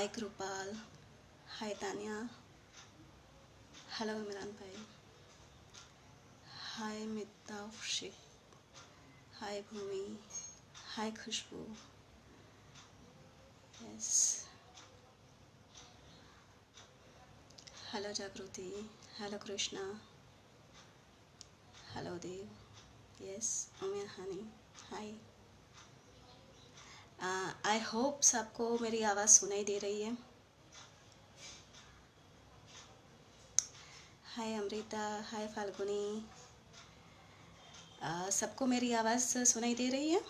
Hi Kripal, hi Tania, hello Imran bhai, hi Mitaushik, hi Bhumi, hi Khushboo, yes, hello Jagriti, hello Krishna, hello Dev, yes, Umer Hani, hi. I hope सबको मेरी आवाज़ सुनाई दे रही है। हाय अमृता, हाय फाल्गुनी, सबको मेरी आवाज़ सुनाई दे रही है?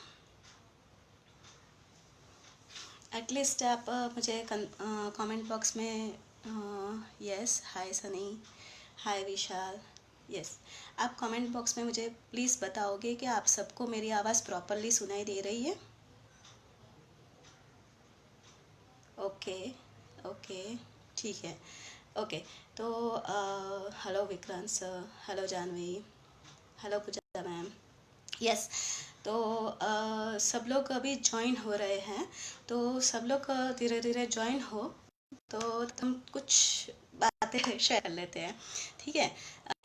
एटलीस्ट आप मुझे कमेंट बॉक्स में यस, हाय सनी, हाय विशाल, यस, आप कमेंट बॉक्स में मुझे प्लीज़ बताओगे कि आप सबको मेरी आवाज़ प्रॉपरली सुनाई दे रही है? ओके, ओके, ठीक है, ओके। तो hello Vikrant sir, hello Janvi, hello Pooja ma'am, yes. तो सब लोग अभी ज्वाइन हो रहे हैं, तो सब लोग धीरे धीरे ज्वाइन हो, तो हम कुछ बातें शेयर कर लेते हैं, ठीक है।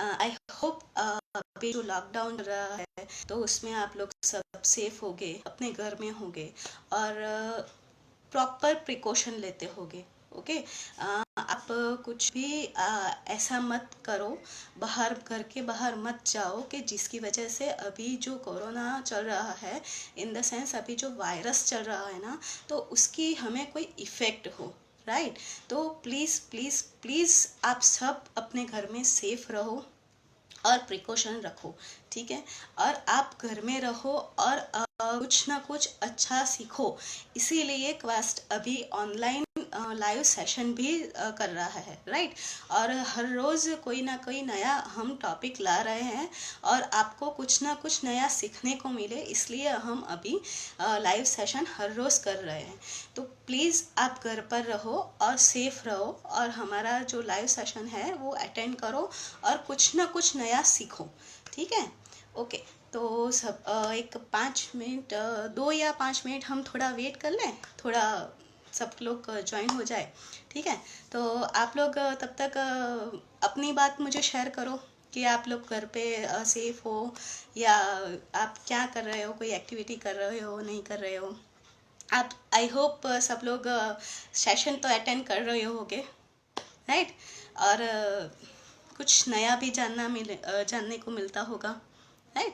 आई होप अभी जो लॉकडाउन चल रहा है तो उसमें आप लोग सब सेफ होगे, अपने घर में होगे और प्रॉपर प्रिकॉशन लेते होगे। ओके, आप कुछ भी ऐसा मत करो, बाहर घर के बाहर मत जाओ कि जिसकी वजह से अभी जो कोरोना चल रहा है, इन द सेंस अभी जो वायरस चल रहा है ना, तो उसकी हमें कोई इफ़ेक्ट हो, राइट। तो प्लीज़ प्लीज़ प्लीज़ आप सब अपने घर में सेफ रहो और प्रिकॉशन रखो, ठीक है। और आप घर में रहो और कुछ ना कुछ अच्छा सीखो, इसीलिए क्वास्ट अभी ऑनलाइन लाइव सेशन भी कर रहा है, राइट। और हर रोज़ कोई ना कोई नया हम टॉपिक ला रहे हैं और आपको कुछ ना कुछ नया सीखने को मिले, इसलिए हम अभी लाइव सेशन हर रोज़ कर रहे हैं। तो प्लीज़ आप घर पर रहो और सेफ रहो और हमारा जो लाइव सेशन है वो अटेंड करो और कुछ ना कुछ नया सीखो, ठीक है। ओके, तो सब एक 5 मिनट, 2 या 5 मिनट हम थोड़ा वेट कर लें, थोड़ा सब लोग ज्वाइन हो जाए, ठीक है। तो आप लोग तब तक अपनी बात मुझे शेयर करो कि आप लोग घर पे सेफ हो या आप क्या कर रहे हो, कोई एक्टिविटी कर रहे हो, नहीं कर रहे हो आप। आई होप सब लोग सेशन तो अटेंड कर रहे होगे, राइट। और कुछ नया भी जानने को मिलता होगा, राइट।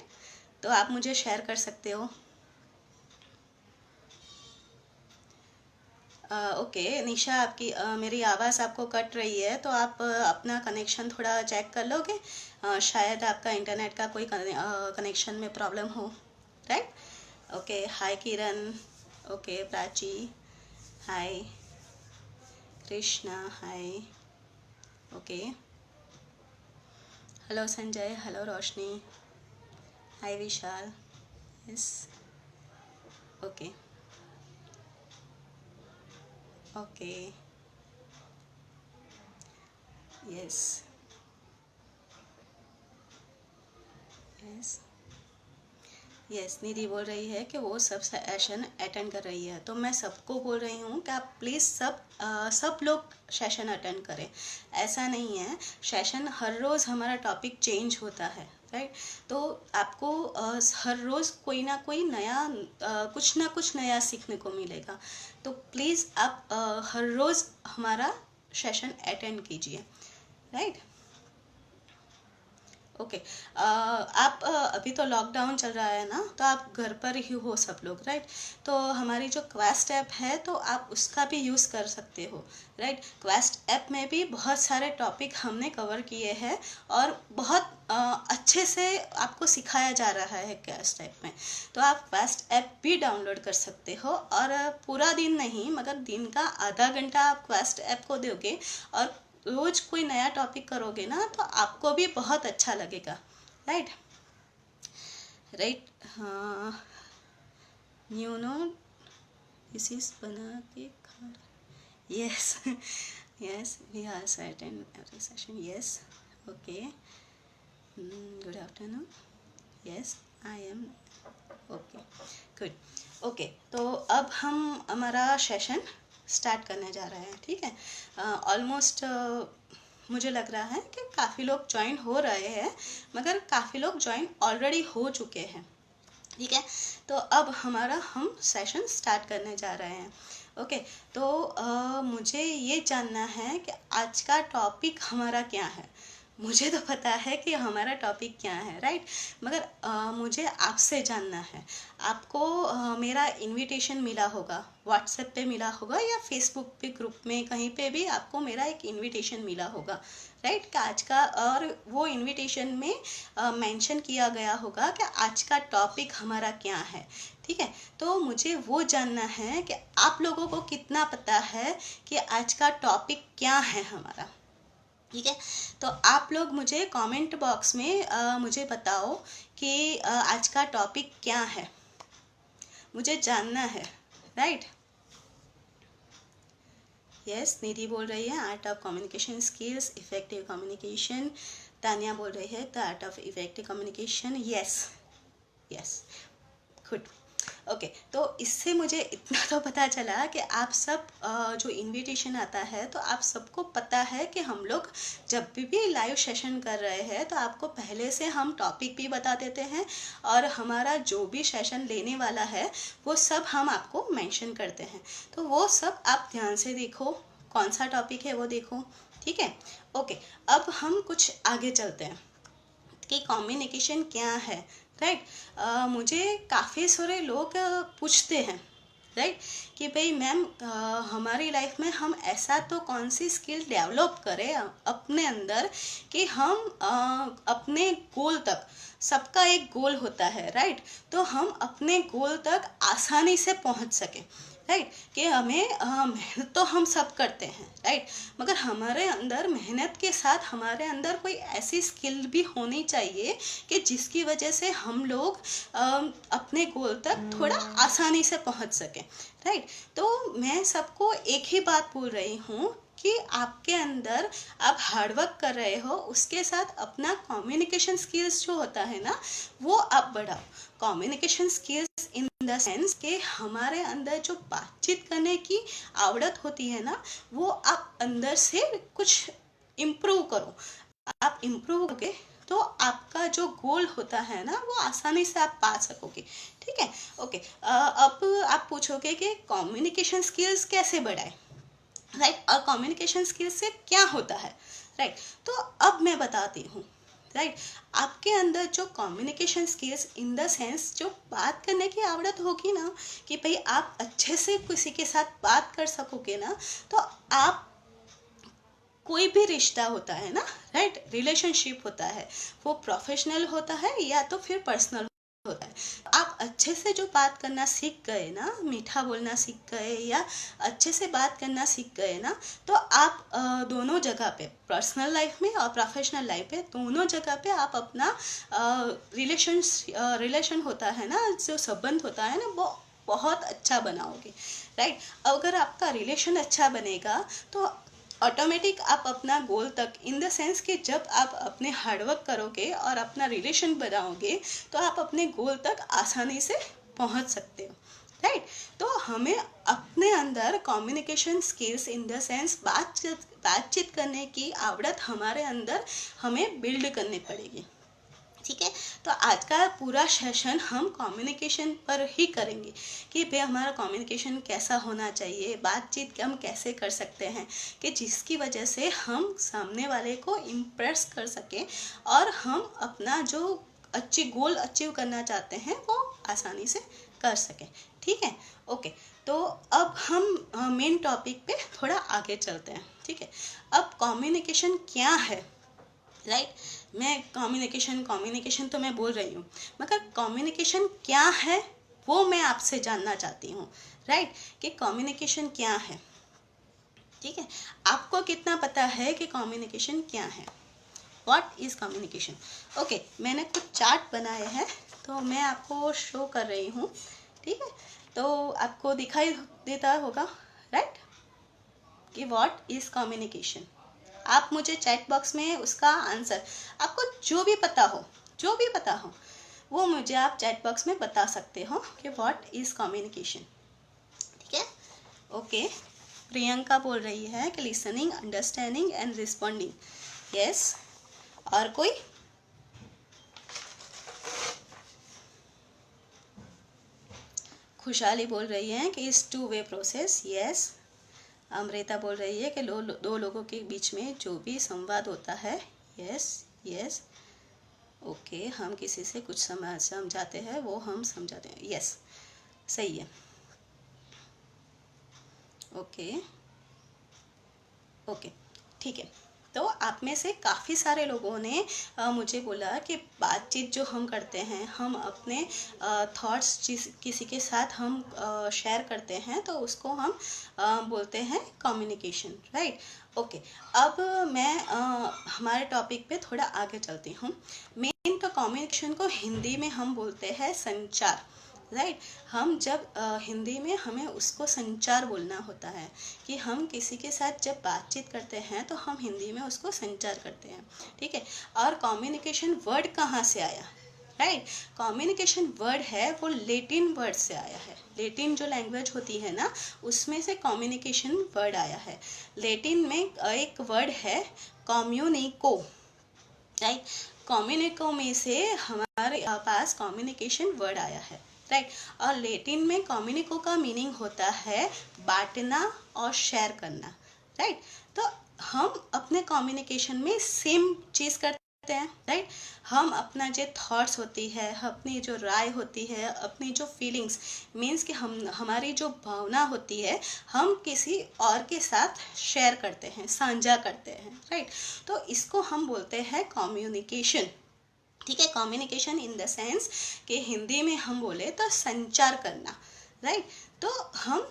तो आप मुझे शेयर कर सकते हो। ओके निशा, आपकी मेरी आवाज़ आपको कट रही है, तो आप अपना कनेक्शन थोड़ा चेक कर लोगे। शायद आपका इंटरनेट का कोई कनेक्शन में प्रॉब्लम हो, right. Okay, hi Kiran, okay Prachi, hi Krishna, hi, okay, hello Sanjay, hello Roshni, hi Vishal, yes, okay, okay, yes, yes, yes. Nidhi बोल रही है कि वो सब सेशन अटेंड कर रही है, तो मैं सबको बोल रही हूँ कि आप प्लीज़ सब लोग सेशन अटेंड करें। ऐसा नहीं है, सेशन हर रोज़ हमारा टॉपिक चेंज होता है, राइट। तो आपको हर रोज़ कोई ना कोई नया कुछ ना कुछ नया सीखने को मिलेगा। तो प्लीज़ आप हर रोज़ हमारा सेशन अटेंड कीजिए, राइट। ओके, आप अभी तो लॉकडाउन चल रहा है ना, तो आप घर पर ही हो सब लोग, राइट। तो हमारी जो क्वेस्ट ऐप है तो आप उसका भी यूज़ कर सकते हो, राइट। क्वेस्ट ऐप में भी बहुत सारे टॉपिक हमने कवर किए हैं और बहुत अच्छे से आपको सिखाया जा रहा है क्वेस्ट ऐप में। तो आप क्वेस्ट ऐप भी डाउनलोड कर सकते हो और पूरा दिन नहीं मगर दिन का आधा घंटा आप क्वेस्ट ऐप को दोगे और रोज कोई नया टॉपिक करोगे ना, तो आपको भी बहुत अच्छा लगेगा, राइट, राइट। हाँ, यू नो डिसीज बना के खा, yes, yes we are certain every session, yes, okay, good afternoon, yes I am, okay, good, okay. तो अब हम हमारा सेशन स्टार्ट करने जा रहे हैं, ठीक है। ऑलमोस्ट मुझे लग रहा है कि काफ़ी लोग ज्वाइन हो रहे हैं, मगर काफ़ी लोग ज्वाइन ऑलरेडी हो चुके हैं, ठीक है। तो अब हम सेशन स्टार्ट करने जा रहे हैं। ओके, तो मुझे ये जानना है कि आज का टॉपिक हमारा क्या है। मुझे तो पता है कि हमारा टॉपिक क्या है, राइट, मगर मुझे आपसे जानना है। आपको मेरा इनविटेशन मिला होगा, व्हाट्सएप पे मिला होगा या फेसबुक पे ग्रुप में कहीं पे भी आपको मेरा एक इनविटेशन मिला होगा, राइट, कि आज का, और वो इनविटेशन में मेंशन किया गया होगा कि आज का टॉपिक हमारा क्या है, ठीक है। तो मुझे वो जानना है कि आप लोगों को कितना पता है कि आज का टॉपिक क्या है हमारा, ठीक है। तो आप लोग मुझे कमेंट बॉक्स में मुझे बताओ कि आज का टॉपिक क्या है, मुझे जानना है, राइट। यस, निधि बोल रही है art of communication skills, effective communication. Tania बोल रही है the art of effective communication. Yes yes, good. Okay, तो इससे मुझे इतना तो पता चला कि आप सब जो इनविटेशन आता है तो आप सबको पता है कि हम लोग जब भी लाइव सेशन कर रहे हैं तो आपको पहले से हम टॉपिक भी बता देते हैं, और हमारा जो भी सेशन लेने वाला है वो सब हम आपको मेंशन करते हैं। तो वो सब आप ध्यान से देखो, कौन सा टॉपिक है वो देखो, ठीक है। ओके, अब हम कुछ आगे चलते हैं कि कम्युनिकेशन क्या है, राइट। मुझे काफ़ी सारे लोग पूछते हैं, राइट, कि भाई मैम हमारी लाइफ में हम ऐसा तो कौन सी स्किल डेवलप करें अपने अंदर कि हम अपने गोल तक, सबका एक गोल होता है, राइट, तो हम अपने गोल तक आसानी से पहुंच सकें, राइट, कि हमें मेहनत तो हम सब करते हैं, राइट, मगर हमारे अंदर मेहनत के साथ हमारे अंदर कोई ऐसी स्किल भी होनी चाहिए कि जिसकी वजह से हम लोग अपने गोल तक थोड़ा आसानी से पहुंच सकें, राइट। तो मैं सबको एक ही बात बोल रही हूँ कि आपके अंदर आप हार्डवर्क कर रहे हो, उसके साथ अपना कम्युनिकेशन स्किल्स जो होता है ना वो आप बढ़ाओ। Communication skills in the sense कि हमारे अंदर जो बातचीत करने की आवड़त होती है ना वो आप अंदर से कुछ इम्प्रूव करो। आप इम्प्रूव करोगे तो आपका जो गोल होता है ना वो आसानी से आप पा सकोगे, ठीक है। ओके, अब आप पूछोगे कि कम्युनिकेशन स्किल्स कैसे बढ़ाए, राइट, और कम्युनिकेशन स्किल्स से क्या होता है, राइट। तो अब मैं बताती हूँ, राइट। आपके अंदर जो communication skills in the sense जो बात करने की आवड़त होगी ना, कि भाई आप अच्छे से किसी के साथ बात कर सकोगे ना, तो आप कोई भी रिश्ता होता है ना, राइट, रिलेशनशिप होता है, वो प्रोफेशनल होता है या तो फिर पर्सनल होता है, आप अच्छे से जो बात करना सीख गए ना, मीठा बोलना सीख गए या अच्छे से बात करना सीख गए ना, तो आप दोनों जगह पे, पर्सनल लाइफ में और प्रोफेशनल लाइफ पे, दोनों जगह पे आप अपना रिलेशन होता है ना, जो संबंध होता है ना वो बहुत अच्छा बनाओगे, राइट। अगर आपका रिलेशन अच्छा बनेगा तो ऑटोमेटिक आप अपना गोल तक, इन द सेंस कि जब आप अपने हार्डवर्क करोगे और अपना रिलेशन बनाओगे तो आप अपने गोल तक आसानी से पहुंच सकते हो, राइट। तो हमें अपने अंदर communication skills in the sense बातचीत करने की आवड़त हमारे अंदर हमें बिल्ड करनी पड़ेगी, ठीक है। तो आज का पूरा सेशन हम कम्युनिकेशन पर ही करेंगे कि भाई हमारा कम्युनिकेशन कैसा होना चाहिए, बातचीत हम कैसे कर सकते हैं कि जिसकी वजह से हम सामने वाले को इम्प्रेस कर सकें और हम अपना जो अच्छी गोल अचीव करना चाहते हैं वो आसानी से कर सकें, ठीक है। ओके, तो अब हम मेन टॉपिक पे थोड़ा आगे चलते हैं, ठीक है। अब कम्युनिकेशन क्या है, राइट, मैं कम्युनिकेशन तो मैं बोल रही हूँ, मगर कम्युनिकेशन क्या है वो मैं आपसे जानना चाहती हूँ, राइट, कि कम्युनिकेशन क्या है, ठीक है। आपको कितना पता है कि कम्युनिकेशन क्या है, व्हाट इज कम्युनिकेशन। ओके, मैंने कुछ चार्ट बनाए हैं तो मैं आपको शो कर रही हूँ, ठीक है। तो आपको दिखाई देता होगा, राइट, कि व्हाट इज कम्युनिकेशन। आप मुझे चैट बॉक्स में उसका आंसर, आपको जो भी पता हो वो मुझे आप चैट बॉक्स में बता सकते हो कि व्हाट इज कम्युनिकेशन, ठीक है। ओके, प्रियंका बोल रही है कि listening, understanding and responding. Yes, और कोई? खुशहाली बोल रही है कि इस two way process. Yes. Amrita बोल रही है कि दो लोगों के बीच में जो भी संवाद होता है। Yes yes. ओके, हम किसी से कुछ समझाते हैं, वो हम समझाते हैं। यस, सही है। ओके ओके, ठीक है। तो आप में से काफ़ी सारे लोगों ने मुझे बोला कि बातचीत जो हम करते हैं, हम अपने थॉट्स किसी के साथ हम शेयर करते हैं, तो उसको हम बोलते हैं कम्युनिकेशन, राइट। ओके, अब मैं हमारे टॉपिक पे थोड़ा आगे चलती हूँ। मेन तो कम्युनिकेशन को हिंदी में हम बोलते हैं संचार, राइट। हम जब हिंदी में हमें उसको संचार बोलना होता है कि हम किसी के साथ जब बातचीत करते हैं तो हम हिंदी में उसको संचार करते हैं, ठीक है। और कम्युनिकेशन वर्ड कहाँ से आया, राइट। कम्युनिकेशन वर्ड है वो लेटिन वर्ड से आया है। लेटिन जो लैंग्वेज होती है ना, उसमें से कम्युनिकेशन वर्ड आया है। लेटिन में एक वर्ड है कम्युनिको, राइट। कम्युनिको में से हमारे पास कम्युनिकेशन वर्ड आया है, राइट। और लेटिन में कम्युनिको का मीनिंग होता है बांटना और शेयर करना, राइट। तो हम अपने कम्युनिकेशन में सेम चीज़ करते हैं, राइट। हम अपना जो थॉट्स होती है, अपनी जो राय होती है, अपनी जो फीलिंग्स, मीन्स कि हमारी जो भावना होती है, हम किसी और के साथ शेयर करते हैं, साझा करते हैं, राइट। तो इसको हम बोलते हैं कम्युनिकेशन, ठीक है। कम्युनिकेशन इन द सेंस कि हिंदी में हम बोले तो संचार करना, राइट। तो हम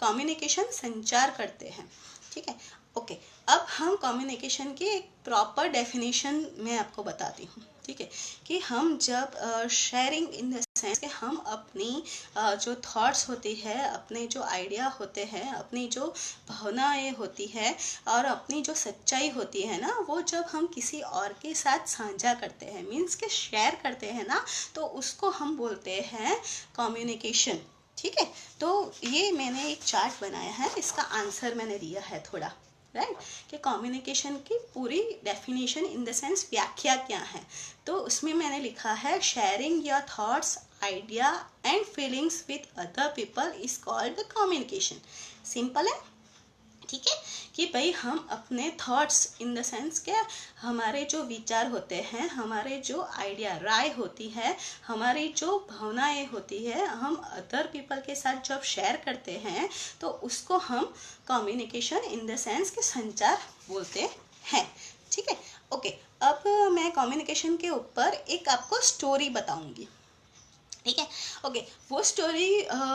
कम्युनिकेशन संचार करते हैं, ठीक है। ओके, अब हम कम्युनिकेशन की एक प्रॉपर डेफिनेशन मैं आपको बताती हूँ, ठीक है। कि हम जब शेयरिंग इन द सेंस कि हम अपनी जो थॉट्स होती है, अपने जो आइडिया होते हैं, अपनी जो भावनाएं होती है और अपनी जो सच्चाई होती है ना, वो जब हम किसी और के साथ साझा करते हैं, मीन्स के शेयर करते हैं ना, तो उसको हम बोलते हैं कम्युनिकेशन, ठीक है। तो ये मैंने एक चार्ट बनाया है, इसका आंसर मैंने दिया है थोड़ा, राइट। कि कम्युनिकेशन की पूरी डेफिनेशन इन द सेंस व्याख्या क्या है, तो उसमें मैंने लिखा है sharing your thoughts, idea and feelings with other people is called communication. Simple है, ठीक है। कि भाई हम अपने थॉट्स इन द सेंस के हमारे जो विचार होते हैं, हमारे जो आइडिया राय होती है, हमारी जो भावनाएं होती है, हम अदर पीपल के साथ जब शेयर करते हैं तो उसको हम कम्युनिकेशन इन द सेंस के संचार बोलते हैं, ठीक है। ओके, अब मैं कम्युनिकेशन के ऊपर एक आपको स्टोरी बताऊंगी, ठीक है। ओके, वो स्टोरी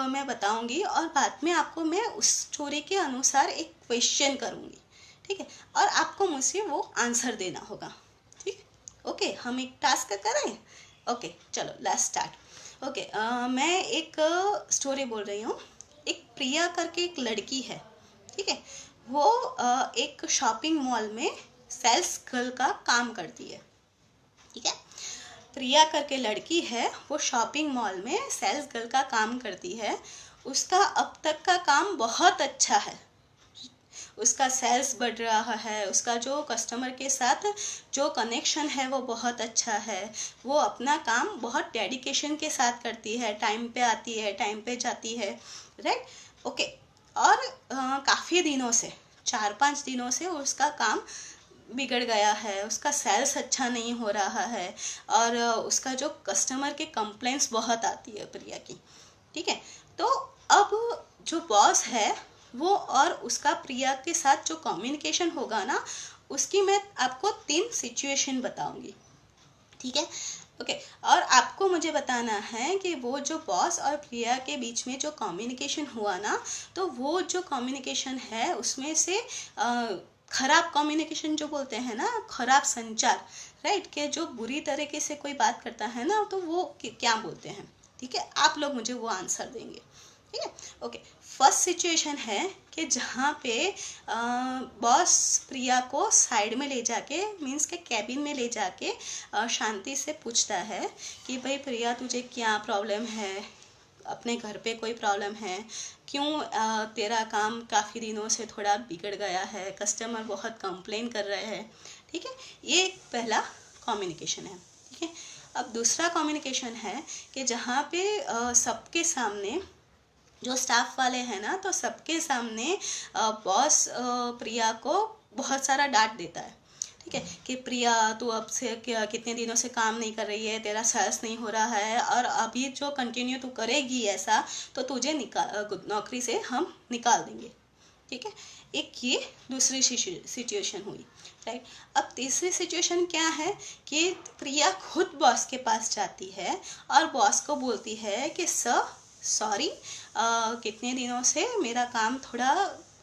मैं बताऊंगी और बाद में आपको मैं उस स्टोरी के अनुसार एक क्वेश्चन करूंगी, ठीक है। और आपको मुझसे वो आंसर देना होगा, ठीक। ओके, हम एक टास्क करें। ओके, चलो लेट्स स्टार्ट। ओके, मैं एक स्टोरी बोल रही हूँ। एक प्रिया करके एक लड़की है, ठीक है। वो एक शॉपिंग मॉल में सेल्स गर्ल का काम करती है, ठीक है। प्रिया करके लड़की है, वो शॉपिंग मॉल में सेल्स गर्ल का काम करती है। उसका अब तक का काम बहुत अच्छा है, उसका सेल्स बढ़ रहा है, उसका जो कस्टमर के साथ जो कनेक्शन है वो बहुत अच्छा है। वो अपना काम बहुत डेडिकेशन के साथ करती है, टाइम पे आती है, टाइम पे जाती है, राइट। ओके, और काफ़ी दिनों से, 4-5 दिनों से उसका काम बिगड़ गया है, उसका सेल्स अच्छा नहीं हो रहा है और उसका जो कस्टमर के कंप्लेंट्स बहुत आती है प्रिया की, ठीक है। तो अब जो बॉस है वो और उसका प्रिया के साथ जो कम्युनिकेशन होगा ना, उसकी मैं आपको 3 सिचुएशन बताऊंगी, ठीक है। ओके, और आपको मुझे बताना है कि वो जो बॉस और प्रिया के बीच में जो कम्युनिकेशन हुआ ना, तो वो जो कम्युनिकेशन है उसमें से खराब कम्युनिकेशन जो बोलते हैं ना, खराब संचार, राइट। कि जो बुरी तरीके से कोई बात करता है ना, तो वो क्या बोलते हैं, ठीक है। आप लोग मुझे वो आंसर देंगे, ठीक है। ओके, फर्स्ट सिचुएशन है कि जहाँ पे बॉस प्रिया को साइड में ले जाके, मीन्स के कैबिन में ले जाके शांति से पूछता है कि भाई प्रिया तुझे क्या प्रॉब्लम है, अपने घर पे कोई प्रॉब्लम है, क्यों तेरा काम काफ़ी दिनों से थोड़ा बिगड़ गया है, कस्टमर बहुत कंप्लेन कर रहे हैं, ठीक है। ये एक पहला कम्युनिकेशन है, ठीक है। अब दूसरा कम्युनिकेशन है कि जहाँ पे सबके सामने जो स्टाफ वाले हैं ना, तो सबके सामने बॉस प्रिया को बहुत सारा डांट देता है, ठीक है, कि प्रिया तू अब से कितने दिनों से काम नहीं कर रही है, तेरा सेल्स नहीं हो रहा है, और अभी जो कंटिन्यू तू करेगी ऐसा तो तुझे नौकरी से हम निकाल देंगे, ठीक है। एक ये दूसरी सिचुएशन हुई, राइट। अब तीसरी सिचुएशन क्या है कि प्रिया खुद बॉस के पास जाती है और बॉस को बोलती है कि सर सॉरी, कितने दिनों से मेरा काम थोड़ा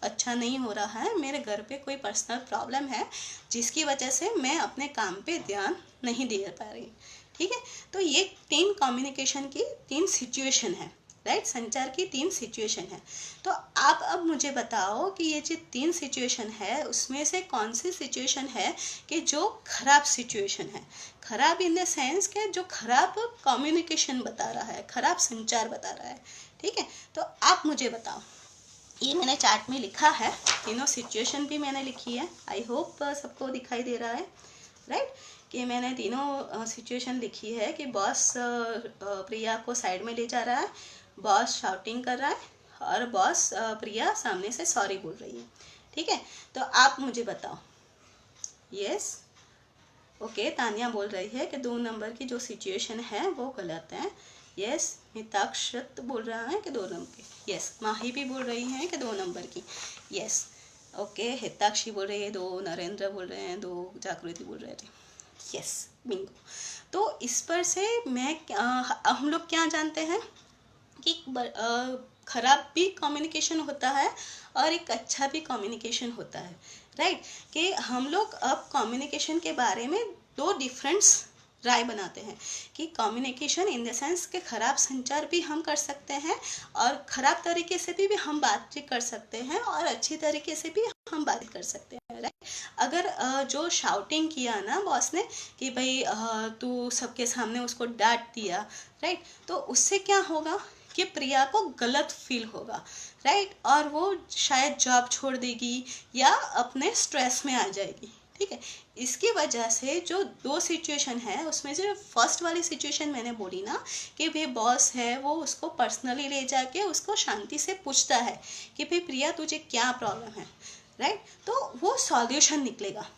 अच्छा नहीं हो रहा है, मेरे घर पे कोई पर्सनल प्रॉब्लम है जिसकी वजह से मैं अपने काम पे ध्यान नहीं दे पा रही, ठीक है। तो ये 3 कम्युनिकेशन की 3 सिचुएशन है, राइट। संचार की 3 सिचुएशन है। तो आप अब मुझे बताओ कि ये जो 3 सिचुएशन है उसमें से कौन सी सिचुएशन है कि जो खराब सिचुएशन है, खराब इन द सेंस के जो खराब कम्युनिकेशन बता रहा है, खराब संचार बता रहा है, ठीक है। तो आप मुझे बताओ, ये मैंने चार्ट में लिखा है, तीनों सिचुएशन भी मैंने लिखी है, आई होप सबको दिखाई दे रहा है, राइट, कि मैंने तीनों सिचुएशन लिखी है कि बॉस प्रिया को साइड में ले जा रहा है, बॉस शाउटिंग कर रहा है और बॉस प्रिया सामने से सॉरी बोल रही है, ठीक है। तो आप मुझे बताओ। यस, ओके, तानिया बोल रही है कि 2 नंबर की जो सिचुएशन है वो गलत है। यस, मिताक्षत बोल रहा है कि 2 नंबर की। यस, माही भी बोल रही है कि 2 नंबर की। यस, ओके, हिताक्षी बोल रही है 2, नरेंद्र बोल रहे हैं 2, जागृति बोल रहे थे। Yes, Bingo. तो इस पर से हम लोग क्या जानते हैं कि खराब भी कम्युनिकेशन होता है और एक अच्छा भी कम्युनिकेशन होता है, राइट। कि हम लोग अब कम्युनिकेशन के बारे में 2 डिफरेंट राय बनाते हैं कि कम्युनिकेशन इन द सेंस के खराब संचार भी हम कर सकते हैं और खराब तरीके से भी हम बातचीत कर सकते हैं और अच्छी तरीके से भी हम बात कर सकते हैं, राइट। अगर जो शाउटिंग किया ना बॉस ने कि भाई तू सबके सामने उसको डांट दिया, राइट, तो उससे क्या होगा कि प्रिया को गलत फील होगा, राइट, और वो शायद जॉब छोड़ देगी या अपने स्ट्रेस में आ जाएगी, ठीक है। इसकी वजह से जो 2 सिचुएशन है उसमें से फर्स्ट वाली सिचुएशन मैंने बोली ना कि भाई बॉस है वो उसको पर्सनली ले जाके उसको शांति से पूछता है कि भाई प्रिया तुझे क्या प्रॉब्लम है, राइट, तो वो सॉल्यूशन निकलेगा,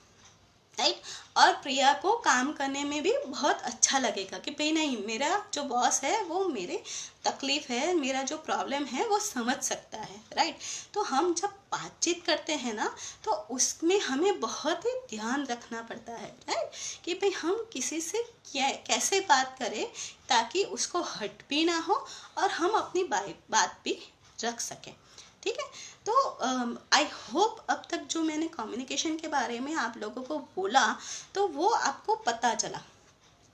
राइट। और प्रिया को काम करने में भी बहुत अच्छा लगेगा कि भाई नहीं, मेरा जो बॉस है वो मेरे तकलीफ है, मेरा जो प्रॉब्लम है वो समझ सकता है, राइट। तो हम जब बातचीत करते हैं ना तो उसमें हमें बहुत ही ध्यान रखना पड़ता है, राइट, कि भाई हम किसी से कैसे बात करें ताकि उसको हर्ट भी ना हो और हम अपनी बात भी रख सकें, ठीक है। तो आई होप अब तक जो मैंने कम्युनिकेशन के बारे में आप लोगों को बोला तो वो आपको पता चला,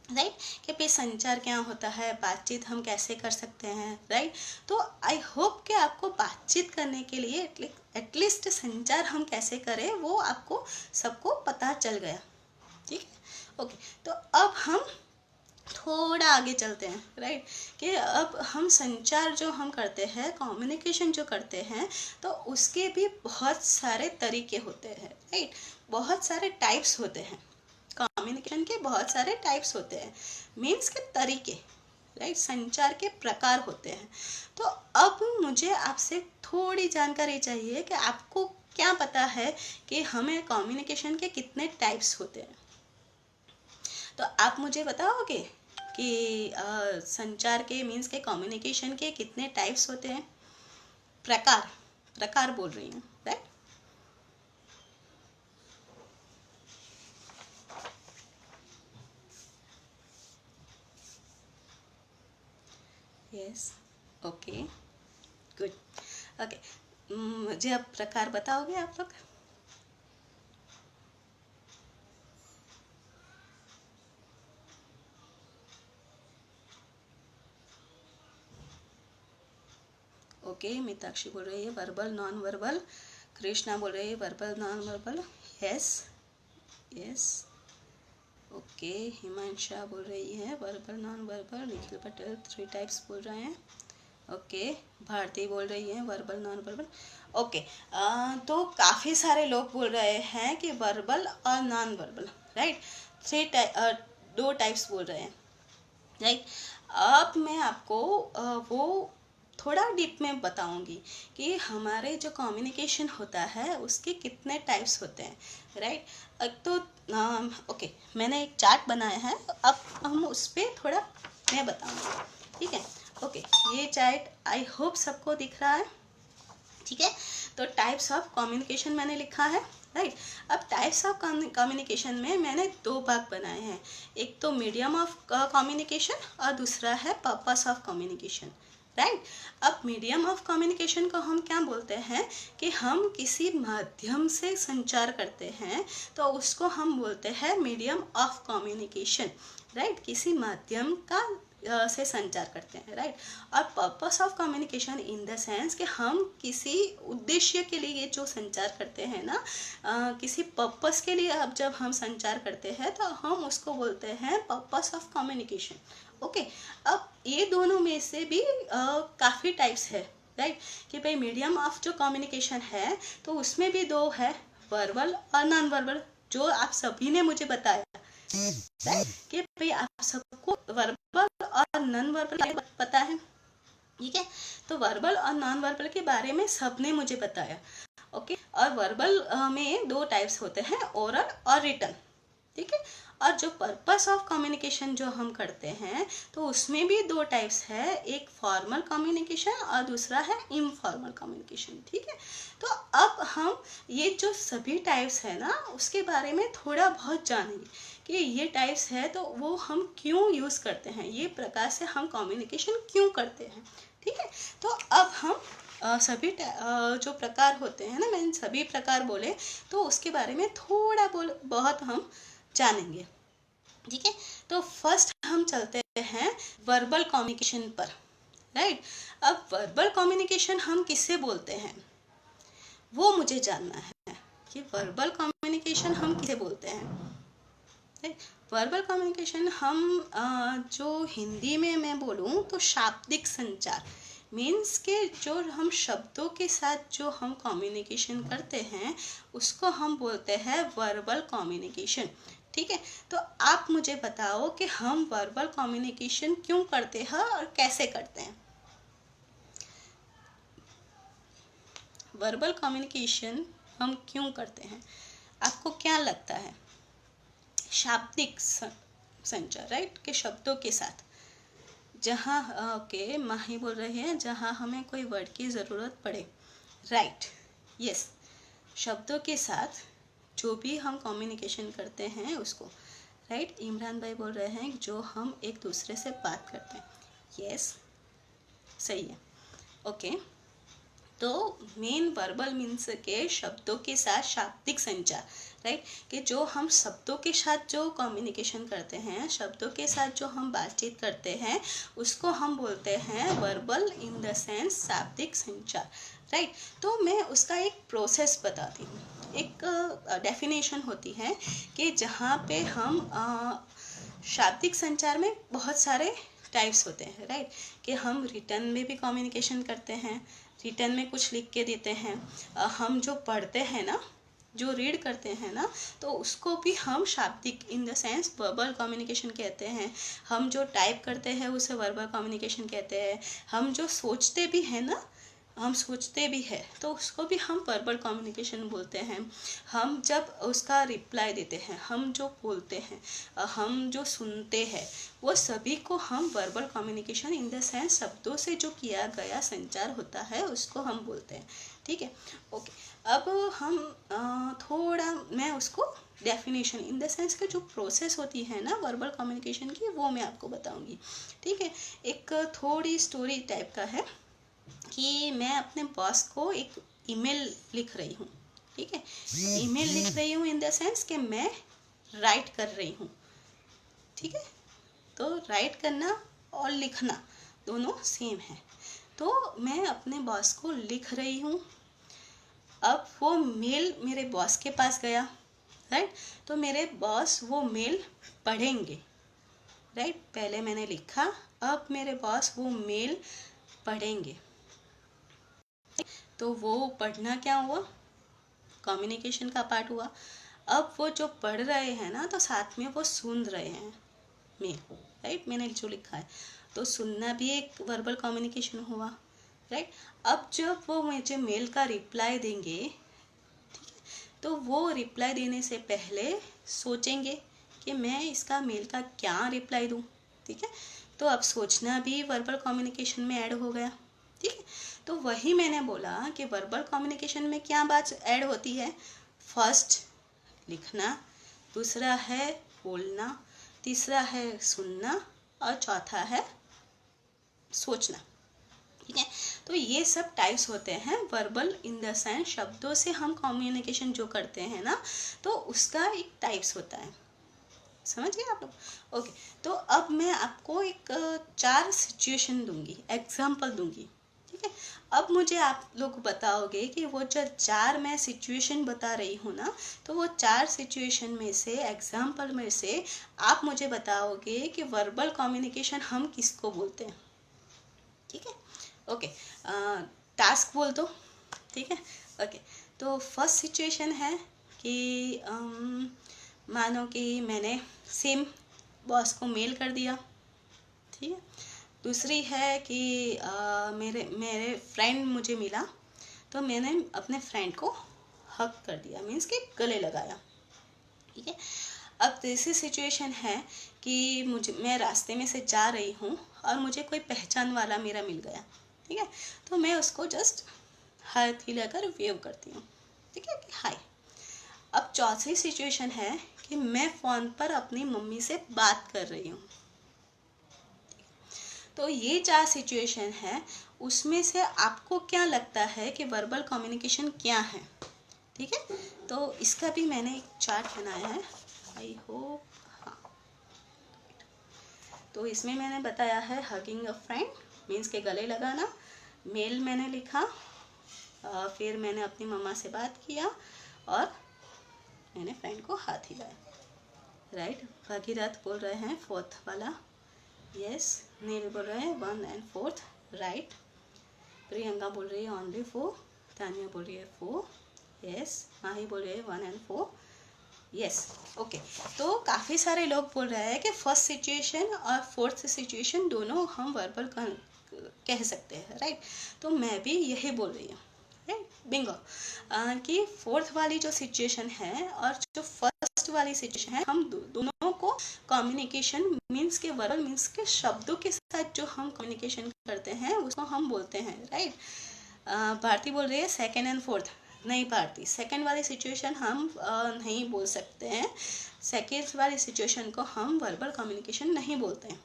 राइट, कि भाई संचार क्या होता है, बातचीत हम कैसे कर सकते हैं, राइट। तो आई होप कि आपको बातचीत करने के लिए एटलीस्ट संचार हम कैसे करें वो आपको सबको पता चल गया, ठीक है। ओके, तो अब हम थोड़ा आगे चलते हैं, राइट, कि अब हम संचार जो हम करते हैं, कम्युनिकेशन जो करते हैं, तो उसके भी बहुत सारे तरीके होते हैं, राइट, बहुत सारे टाइप्स होते हैं, कम्युनिकेशन के बहुत सारे टाइप्स होते हैं, मीन्स के तरीके, राइट, संचार के प्रकार होते हैं। तो अब मुझे आपसे थोड़ी जानकारी चाहिए कि आपको क्या पता है कि हमें कम्युनिकेशन के कितने टाइप्स होते हैं। तो आप मुझे बताओगे कि संचार के मीन्स के कम्युनिकेशन के कितने टाइप्स होते हैं, प्रकार प्रकार बोल रही हूँ, right. Yes, okay, good, okay, मुझे अब प्रकार बताओगे आप लोग। ओके, मिताक्षी बोल रही है वर्बल नॉन वर्बल, कृष्णा बोल रही है verbal non verbal. Yes, yes, okay, Himansha बोल रही है verbal non verbal, Nikhil Patel 3 types बोल रहे हैं। ओके, भारती बोल रही है वर्बल नॉन वर्बल। ओके, तो काफ़ी सारे लोग बोल रहे हैं कि वर्बल और नॉन वर्बल, राइट। दो टाइप्स बोल रहे हैं, राइट। अब मैं आपको वो थोड़ा डीप में बताऊंगी कि हमारे जो कम्युनिकेशन होता है उसके कितने टाइप्स होते हैं, राइट। तो ओके, मैंने एक चार्ट बनाया है, अब हम उस पर थोड़ा मैं बताऊंगी, ठीक है। ओके, ये चार्ट आई होप सबको दिख रहा है, ठीक है। तो टाइप्स ऑफ कम्युनिकेशन मैंने लिखा है, राइट। अब टाइप्स ऑफ कम्युनिकेशन में मैंने दो भाग बनाए हैं, एक तो मीडियम ऑफ कम्युनिकेशन और दूसरा है पर्पस ऑफ कम्युनिकेशन, राइट। अब मीडियम ऑफ कम्युनिकेशन को हम क्या बोलते हैं कि हम किसी माध्यम से संचार करते हैं, तो उसको हम बोलते हैं मीडियम ऑफ कम्युनिकेशन, राइट। किसी माध्यम का से संचार करते हैं, राइट। और purpose of communication in the sense कि हम किसी उद्देश्य के लिए जो संचार करते हैं ना, किसी पर्पस के लिए अब जब हम संचार करते हैं तो हम उसको बोलते हैं पर्पस ऑफ कम्युनिकेशन, ओके। अब ये दोनों में से भी काफ़ी टाइप्स है, राइट। कि भाई मीडियम ऑफ जो कम्युनिकेशन है तो उसमें भी दो है, वर्बल और नॉन वर्बल, जो आप सभी ने मुझे बताया, राइट। कि भाई आप सबको वर्बल और नॉन वर्बल पता है, ठीक है। तो वर्बल और नॉन वर्बल के बारे में सबने मुझे बताया, ओके। और वर्बल में दो टाइप्स होते हैं, ओरल और रिटन, ठीक है। और जो पर्पस ऑफ कम्युनिकेशन जो हम करते हैं तो उसमें भी दो टाइप्स है, एक फॉर्मल कम्युनिकेशन और दूसरा है इनफॉर्मल कम्युनिकेशन, ठीक है। तो अब हम ये जो सभी टाइप्स है ना उसके बारे में थोड़ा बहुत जानेंगे कि ये टाइप्स है तो वो हम क्यों यूज़ करते हैं, ये प्रकार से हम कम्युनिकेशन क्यों करते हैं, ठीक है। तो अब हम सभी जो प्रकार होते हैं ना, मैंने सभी प्रकार बोले तो उसके बारे में थोड़ा बहुत हम जानेंगे, ठीक है। तो फर्स्ट हम चलते हैं वर्बल कम्युनिकेशन पर, राइट। अब वर्बल कम्युनिकेशन हम किससे बोलते हैं वो मुझे जानना है कि वर्बल कम्युनिकेशन हम किसे बोलते हैं, राइट। वर्बल कम्युनिकेशन हम जो हिंदी में मैं बोलूँ तो शाब्दिक संचार मीन्स के जो हम शब्दों के साथ जो हम कम्युनिकेशन करते हैं उसको हम बोलते हैं वर्बल कम्युनिकेशन, ठीक है। तो आप मुझे बताओ कि हम वर्बल कम्युनिकेशन क्यों करते हैं और कैसे करते हैं। वर्बल कम्युनिकेशन हम क्यों करते हैं, आपको क्या लगता है। शाब्दिक संचार, राइट, के शब्दों के साथ, जहाँ ओके माही बोल रहे हैं जहाँ हमें कोई वर्ड की ज़रूरत पड़े, राइट, यस, शब्दों के साथ जो भी हम कम्युनिकेशन करते हैं उसको, राइट। इमरान भाई बोल रहे हैं जो हम एक दूसरे से बात करते हैं, यस, सही है, ओके। तो मेन वर्बल मीन्स के शब्दों के साथ शाब्दिक संचार, राइट, कि जो हम शब्दों के साथ जो कम्युनिकेशन करते हैं, शब्दों के साथ जो हम बातचीत करते हैं उसको हम बोलते हैं वर्बल इन द सेंस शाब्दिक संचार, राइट। तो मैं उसका एक प्रोसेस बताती हूँ, एक डेफिनेशन होती है कि जहाँ पे हम शाब्दिक संचार में बहुत सारे टाइप्स होते हैं, राइट, कि हम रिटर्न में भी कम्युनिकेशन करते हैं, रिटर्न में कुछ लिख के देते हैं, हम जो पढ़ते हैं ना, जो रीड करते हैं ना, तो उसको भी हम शाब्दिक इन द सेंस वर्बल कम्युनिकेशन कहते हैं, हम जो टाइप करते हैं उसे वर्बल कम्युनिकेशन कहते हैं, हम जो सोचते भी हैं ना, हम सोचते भी है तो उसको भी हम वर्बल कम्युनिकेशन बोलते हैं, हम जब उसका रिप्लाई देते हैं, हम जो बोलते हैं, हम जो सुनते हैं, वो सभी को हम verbal communication in the sense शब्दों से जो किया गया संचार होता है उसको हम बोलते हैं, ठीक है, ओके। अब हम थोड़ा मैं उसको डेफिनेशन इन द सेंस के जो प्रोसेस होती है ना वर्बल कम्युनिकेशन की वो मैं आपको बताऊंगी, ठीक है। एक थोड़ी स्टोरी टाइप का है कि मैं अपने बॉस को एक ईमेल लिख रही हूँ, ठीक है, ईमेल लिख रही हूँ इन द सेंस कि मैं राइट कर रही हूँ, ठीक है। तो राइट करना और लिखना दोनों सेम है, तो मैं अपने बॉस को लिख रही हूँ। अब वो मेल मेरे बॉस के पास गया, राइट, तो मेरे बॉस वो मेल पढ़ेंगे, राइट। पहले मैंने लिखा, अब मेरे बॉस वो मेल पढ़ेंगे, तो वो पढ़ना क्या हुआ, कम्युनिकेशन का पार्ट हुआ। अब वो जो पढ़ रहे हैं ना, तो साथ में वो सुन रहे हैं मेल, राइट, मैंने जो लिखा है, तो सुनना भी एक वर्बल कम्युनिकेशन हुआ, राइट। अब जब वो मुझे मेल का रिप्लाई देंगे, ठीक है, तो वो रिप्लाई देने से पहले सोचेंगे कि मैं इसका मेल का क्या रिप्लाई दूं, ठीक है। तो अब सोचना भी वर्बल कम्युनिकेशन में ऐड हो गया, ठीक है। तो वही मैंने बोला कि वर्बल कम्युनिकेशन में क्या बात ऐड होती है, फर्स्ट लिखना, दूसरा है बोलना, तीसरा है सुनना, और चौथा है सोचना, ठीक है। तो ये सब टाइप्स होते हैं वर्बल, इन द सेंस शब्दों से हम कम्युनिकेशन जो करते हैं ना, तो उसका एक टाइप्स होता है, समझ गए आप लोग। ओके, तो अब मैं आपको एक 4 सिचुएशन दूंगी, एग्जाम्पल दूंगी, ठीक है। अब मुझे आप लोग बताओगे कि वो जो 4 मैं सिचुएशन बता रही हूँ ना, तो वो 4 सिचुएशन में से, एग्जाम्पल में से आप मुझे बताओगे कि वर्बल कम्युनिकेशन हम किसको बोलते हैं, ठीक है। ओके, टास्क बोल दो, ठीक है। ओके, तो फर्स्ट सिचुएशन है कि मानो कि मैंने सेम बॉस को मेल कर दिया, ठीक है। दूसरी है कि मेरे फ्रेंड मुझे मिला, तो मैंने अपने फ्रेंड को हक कर दिया, मीन्स कि गले लगाया, ठीक है। अब तीसरी सिचुएशन है कि मैं रास्ते में से जा रही हूँ और मुझे कोई पहचान वाला मेरा मिल गया, ठीक है, तो मैं उसको जस्ट हाथ हिलाकर वेव करती हूँ, ठीक है, कि हाय। अब चौथी सिचुएशन है कि मैं फ़ोन पर अपनी मम्मी से बात कर रही हूँ। तो ये 4 सिचुएशन है, उसमें से आपको क्या लगता है कि वर्बल कम्युनिकेशन क्या है, ठीक है। तो इसका भी मैंने एक चार्ट बनाया है, आई होप, हाँ। तो इसमें मैंने बताया है हगिंग अ फ्रेंड मीन्स के गले लगाना, मेल मैंने लिखा, फिर मैंने अपनी मम्मा से बात किया और मैंने फ्रेंड को हाथ हिलाया, राइट। भागीरथ बोल रहे हैं फोर्थ वाला, यस। नील बोल रहे हैं 1 and 4, राइट। प्रियंका बोल रही है ओनली 4, तानिया बोल रही है 4, यस। माही बोल रही है 1 and 4, यस। ओके, तो काफ़ी सारे लोग बोल रहे हैं कि फर्स्ट सिचुएशन और फोर्थ सिचुएशन दोनों हम वर्बल कह सकते हैं, राइट। तो मैं भी यही बोल रही हूँ, राइट, बिंगो, कि फोर्थ वाली जो सिचुएशन है और जो फर्स्ट वाली सिचुएशन है, हम दोनों को कम्युनिकेशन मीन्स के वर्बल मीन्स के शब्दों के साथ जो हम कम्युनिकेशन करते हैं उसको हम बोलते हैं, राइट। भारती बोल रही है सेकेंड एंड फोर्थ, नहीं भारती, सेकेंड वाली सिचुएशन हम नहीं बोल सकते हैं, सेकेंड वाली सिचुएशन को हम वर्बल कम्युनिकेशन नहीं बोलते हैं,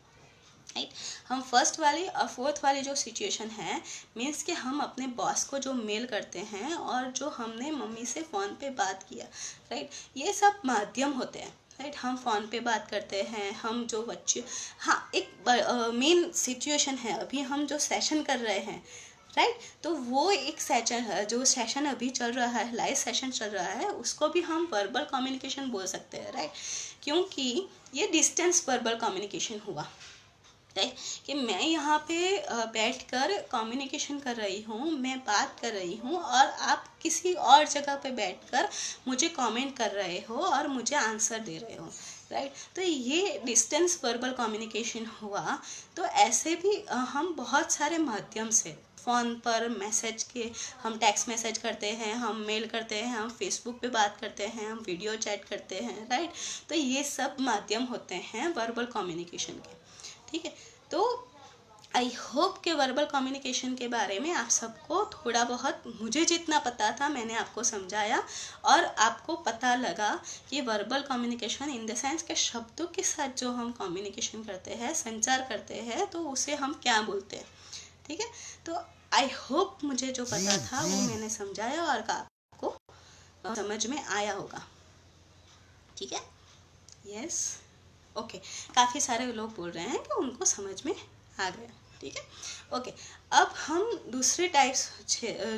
राइट। हम फर्स्ट वाली और फोर्थ वाली जो सिचुएशन है मीन्स कि हम अपने बॉस को जो मेल करते हैं और जो हमने मम्मी से फ़ोन पे बात किया, राइट, ये सब माध्यम होते हैं, राइट। हम फ़ोन पे बात करते हैं, हम जो बच्चे, हाँ, एक मेन सिचुएशन है, अभी हम जो सेशन कर रहे हैं, राइट, तो वो एक सेशन है, जो सेशन अभी चल रहा है, लाइव सेशन चल रहा है, उसको भी हम वर्बल कम्युनिकेशन बोल सकते हैं, राइट, क्योंकि ये डिस्टेंस वर्बल कम्युनिकेशन हुआ, राइट, कि मैं यहाँ पे बैठकर कम्युनिकेशन कर रही हूँ, मैं बात कर रही हूँ और आप किसी और जगह पे बैठकर मुझे कमेंट कर रहे हो और मुझे आंसर दे रहे हो, राइट। तो ये डिस्टेंस वर्बल कम्युनिकेशन हुआ। तो ऐसे भी हम बहुत सारे माध्यम से फ़ोन पर मैसेज के, हम टेक्स्ट मैसेज करते हैं, हम मेल करते हैं, हम फेसबुक पे बात करते हैं, हम वीडियो चैट करते हैं, राइट। तो ये सब माध्यम होते हैं वर्बल कम्युनिकेशन के, ठीक है। तो आई होप के वर्बल कम्युनिकेशन के बारे में आप सबको थोड़ा बहुत, मुझे जितना पता था मैंने आपको समझाया और आपको पता लगा कि verbal communication in the sense के शब्दों के साथ जो हम कम्युनिकेशन करते हैं, संचार करते हैं, तो उसे हम क्या बोलते हैं, ठीक है। तो आई होप मुझे जो पता था वो मैंने समझाया और आपको समझ में आया होगा, ठीक है, यस। ओके, काफ़ी सारे लोग बोल रहे हैं कि उनको समझ में आ गया, ठीक है। ओके, अब हम दूसरे टाइप्स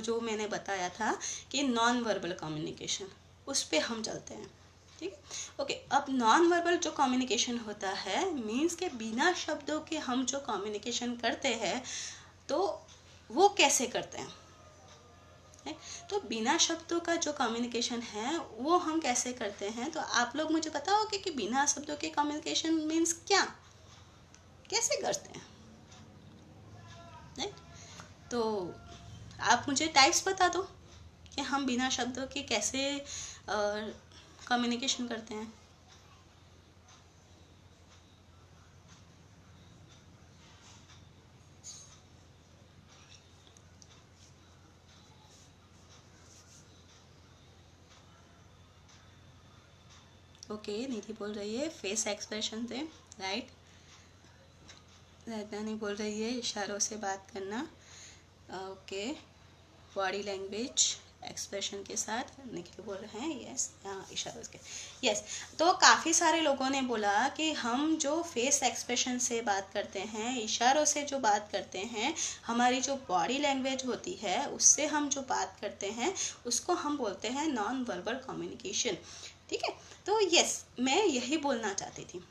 जो मैंने बताया था कि नॉन वर्बल कम्युनिकेशन, उस पर हम चलते हैं, ठीक है। ओके, अब नॉन वर्बल जो कम्युनिकेशन होता है मीन्स के बिना शब्दों के हम जो कम्युनिकेशन करते हैं, तो वो कैसे करते हैं, है? तो बिना शब्दों का जो कम्युनिकेशन है वो हम कैसे करते हैं, तो आप लोग मुझे बताओगे कि बिना शब्दों के कम्युनिकेशन मीन्स क्या, कैसे करते हैं, राइट? तो आप मुझे टाइप्स बता दो कि हम बिना शब्दों के कैसे कम्युनिकेशन करते हैं। ओके, निधि बोल रही है फेस एक्सप्रेशन से, राइट। राजधानी बोल रही है इशारों से बात करना, ओके। बॉडी लैंग्वेज एक्सप्रेशन के साथ, निखिल बोल रहे हैं यस, इशारों के, यस। तो काफ़ी सारे लोगों ने बोला कि हम जो फेस एक्सप्रेशन से बात करते हैं, इशारों से जो बात करते हैं, हमारी जो बॉडी लैंग्वेज होती है उससे हम जो बात करते हैं उसको हम बोलते हैं नॉन वर्बल कम्युनिकेशन, ठीक है। तो यस, मैं यही बोलना चाहती थी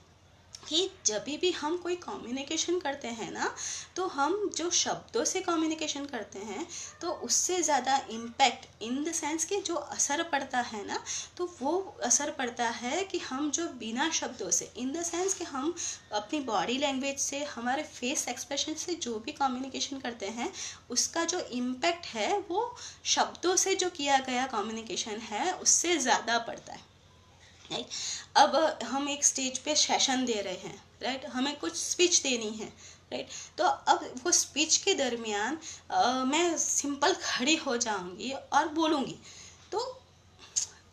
कि जब भी हम कोई कम्युनिकेशन करते हैं ना, तो हम जो शब्दों से कम्युनिकेशन करते हैं तो उससे ज़्यादा इम्पैक्ट इन द सेंस कि जो असर पड़ता है ना, तो वो असर पड़ता है कि हम जो बिना शब्दों से, इन द सेंस कि हम अपनी बॉडी लैंग्वेज से, हमारे फेस एक्सप्रेशन से जो भी कम्युनिकेशन करते हैं उसका जो इम्पैक्ट है वो शब्दों से जो किया गया कम्युनिकेशन है उससे ज़्यादा पड़ता है, राइट। अब हम एक स्टेज पे सेशन दे रहे हैं, राइट, हमें कुछ स्पीच देनी है, राइट। तो अब वो स्पीच के दरमियान मैं सिंपल खड़ी हो जाऊंगी और बोलूँगी तो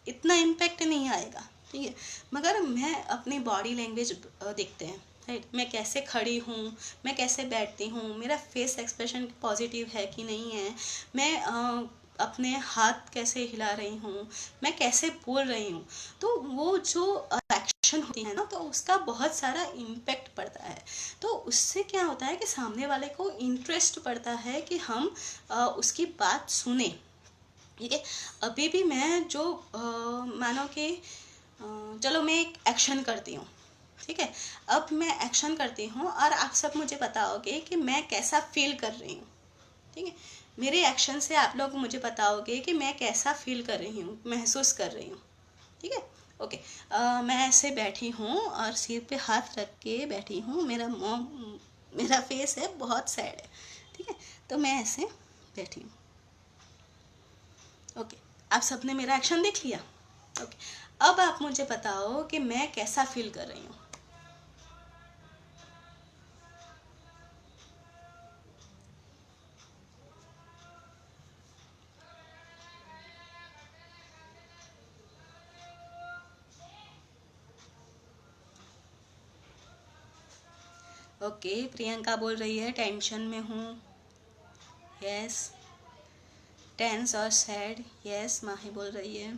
इतना इम्पैक्ट नहीं आएगा, ठीक है। मगर मैं अपनी बॉडी लैंग्वेज देखते हैं, राइट, मैं कैसे खड़ी हूँ, मैं कैसे बैठती हूँ, मेरा फेस एक्सप्रेशन पॉजिटिव है कि नहीं है, मैं अपने हाथ कैसे हिला रही हूँ, मैं कैसे बोल रही हूँ, तो वो जो एक्शन होती है ना, तो उसका बहुत सारा इम्पैक्ट पड़ता है। तो उससे क्या होता है कि सामने वाले को इंटरेस्ट पड़ता है कि हम उसकी बात सुने, ठीक है। अभी भी मैं जो मानो कि चलो मैं एक एक्शन करती हूँ, ठीक है। अब मैं एक्शन करती हूँ और आप सब मुझे बताओगे कि मैं कैसा फील कर रही हूँ, ठीक है। मेरे एक्शन से आप लोग मुझे बताओगे कि मैं कैसा फील कर रही हूँ, महसूस कर रही हूँ, ठीक है। ओके, मैं ऐसे बैठी हूँ और सिर पे हाथ रख के बैठी हूँ, मेरा फेस है बहुत सैड है, ठीक है। तो मैं ऐसे बैठी हूँ, ओके। आप सबने मेरा एक्शन देख लिया, ओके। अब आप मुझे बताओ कि मैं कैसा फील कर रही हूँ। ओके, प्रियंका बोल रही है टेंशन में हूँ, यस। टेंस और सैड, यस, माही बोल रही है,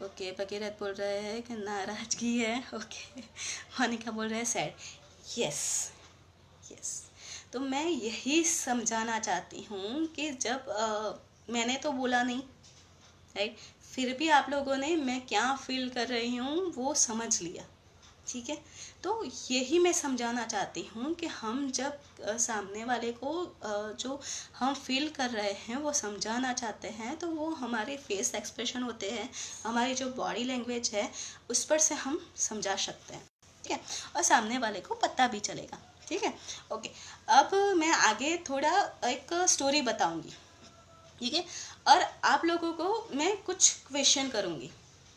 ओके। भगीरथ बोल रहे हैं कि नाराजगी है, ओके। मोनिका बोल रहे हैं सैड, यस, यस। तो मैं यही समझाना चाहती हूँ कि जब मैंने तो बोला नहीं, राइट, फिर भी आप लोगों ने मैं क्या फील कर रही हूँ वो समझ लिया, ठीक है। तो यही मैं समझाना चाहती हूँ कि हम जब सामने वाले को जो हम फील कर रहे हैं वो समझाना चाहते हैं, तो वो हमारे फेस एक्सप्रेशन होते हैं, हमारी जो बॉडी लैंग्वेज है उस पर से हम समझा सकते हैं, ठीक है। और सामने वाले को पता भी चलेगा, ठीक है। ओके, अब मैं आगे थोड़ा एक स्टोरी बताऊंगी, ठीक है। और आप लोगों को मैं कुछ क्वेश्चन करूंगी,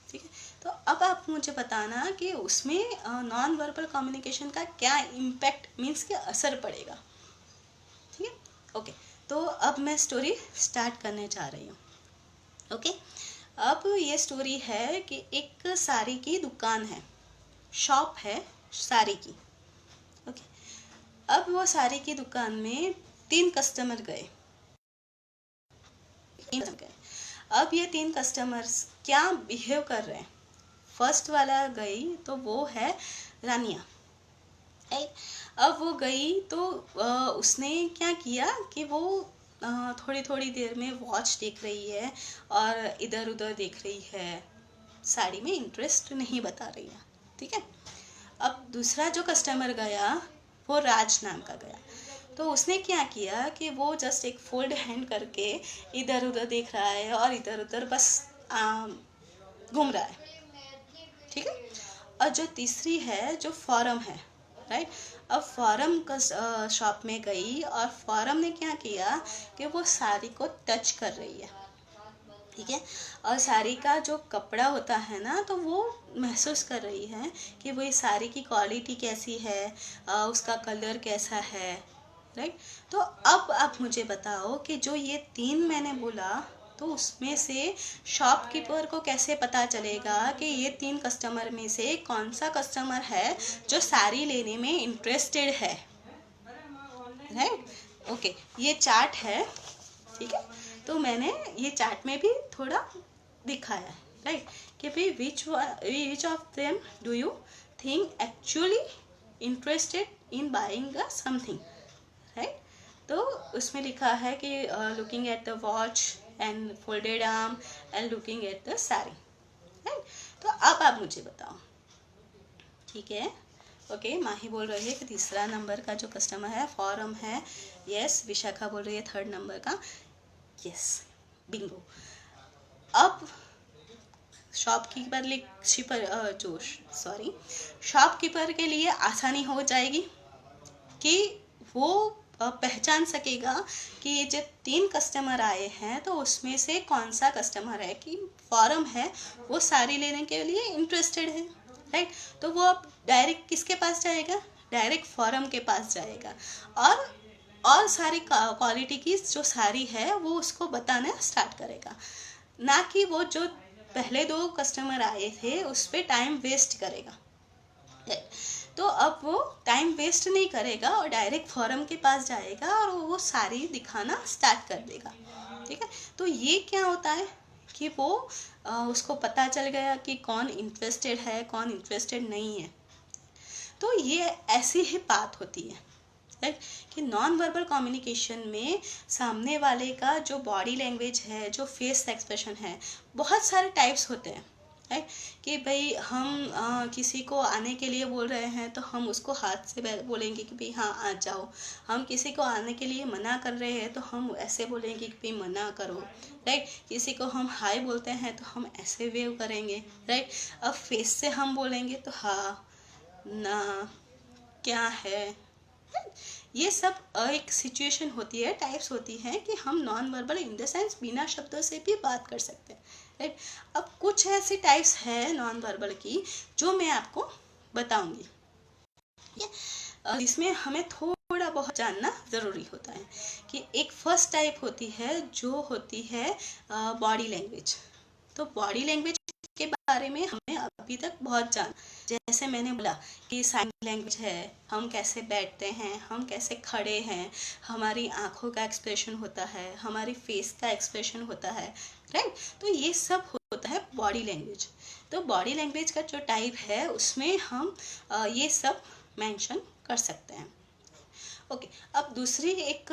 ठीक है। तो अब आप मुझे बताना कि उसमें नॉन वर्बल कम्युनिकेशन का क्या इम्पैक्ट मीन्स के असर पड़ेगा, ठीक है। ओके, तो अब मैं स्टोरी स्टार्ट करने जा रही हूँ, ओके। अब ये स्टोरी है कि एक साड़ी की दुकान है, शॉप है साड़ी की, ओके। अब वो साड़ी की दुकान में 3 कस्टमर गए, अब ये 3 कस्टमर्स क्या बिहेव कर रहे हैं। फर्स्ट वाला गई तो वो है रानिया, राइट। अब वो गई तो उसने क्या किया कि वो थोड़ी थोड़ी देर में वॉच देख रही है और इधर उधर देख रही है, साड़ी में इंटरेस्ट नहीं बता रही है, ठीक है। अब दूसरा जो कस्टमर गया वो राज नाम का गया, तो उसने क्या किया कि वो जस्ट एक फोल्ड हैंड करके इधर उधर देख रहा है और इधर उधर बस घूम रहा है, ठीक है। और जो तीसरी है जो फॉरम है, राइट। अब फॉरम का शॉप में गई और फॉरम ने क्या किया कि वो साड़ी को टच कर रही है, ठीक है। और साड़ी का जो कपड़ा होता है ना, तो वो महसूस कर रही है कि वो इस साड़ी की क्वालिटी कैसी है, उसका कलर कैसा है, राइट। तो अब आप मुझे बताओ कि जो ये 3 मैंने बोला, तो उसमें से शॉपकीपर को कैसे पता चलेगा कि ये 3 कस्टमर में से कौन सा कस्टमर है जो साड़ी लेने में इंटरेस्टेड है, राइट। ओके, ये चार्ट है, ठीक है। तो मैंने ये चार्ट में भी थोड़ा दिखाया है, राइट, कि भाई which of them do you think actually interested in buying something, right. तो उसमें लिखा है कि looking at the watch and folded arm and looking at the sari, right. तो अब आप मुझे बताओ, ठीक है। ओके, माही बोल रही है कि तीसरा नंबर का जो कस्टमर है फॉरम है, यस। विशाखा बोल रही है 3rd नंबर का, यस, बिंगो। अब शॉपकीपर के लिए आसानी हो जाएगी कि वो पहचान सकेगा कि ये जो 3 कस्टमर आए हैं तो उसमें से कौन सा कस्टमर है कि फॉरम है वो साड़ी लेने के लिए इंटरेस्टेड है, राइट। तो वो अब डायरेक्ट किसके पास जाएगा, डायरेक्ट फॉरम के पास जाएगा और सारी क्वालिटी की जो साड़ी है वो उसको बताना स्टार्ट करेगा, ना कि वो जो पहले 2 कस्टमर आए थे उस पर टाइम वेस्ट करेगा। तो अब वो टाइम वेस्ट नहीं करेगा और डायरेक्ट फॉरम के पास जाएगा और वो साड़ी दिखाना स्टार्ट कर देगा, ठीक है। तो ये क्या होता है कि वो उसको पता चल गया कि कौन इंटरेस्टेड है, कौन इंटरेस्टेड नहीं है। तो ये ऐसी ही बात होती है, राइट, कि नॉन वर्बल कम्युनिकेशन में सामने वाले का जो बॉडी लैंग्वेज है, जो फेस एक्सप्रेशन है, बहुत सारे टाइप्स होते हैं, राइट। कि भाई हम किसी को आने के लिए बोल रहे हैं तो हम उसको हाथ से बोलेंगे कि भाई हाँ आ जाओ। हम किसी को आने के लिए मना कर रहे हैं तो हम ऐसे बोलेंगे कि भाई मना करो, राइट। किसी को हम हाय बोलते हैं तो हम ऐसे वेव करेंगे, राइट। अब फेस से हम बोलेंगे तो हाँ, ना, क्या है, ये सब एक सिचुएशन होती है, टाइप्स होती हैं कि हम non verbal in the sense बिना शब्दों से भी बात कर सकते हैं, राइट। अब कुछ ऐसी टाइप्स है नॉन वर्बल की जो मैं आपको बताऊंगी, इसमें हमें थोड़ा बहुत जानना ज़रूरी होता है कि एक फर्स्ट टाइप होती है जो होती है बॉडी लैंग्वेज। तो बॉडी लैंग्वेज के बारे में हमें अभी तक बहुत जान, जैसे मैंने बोला कि साइन लैंग्वेज है, हम कैसे बैठते हैं, हम कैसे खड़े हैं, हमारी आंखों का एक्सप्रेशन होता है, हमारी फेस का एक्सप्रेशन होता है, राइट। तो ये सब होता है बॉडी लैंग्वेज। तो बॉडी लैंग्वेज का जो टाइप है उसमें हम ये सब मेंशन कर सकते हैं। ओके, अब दूसरी एक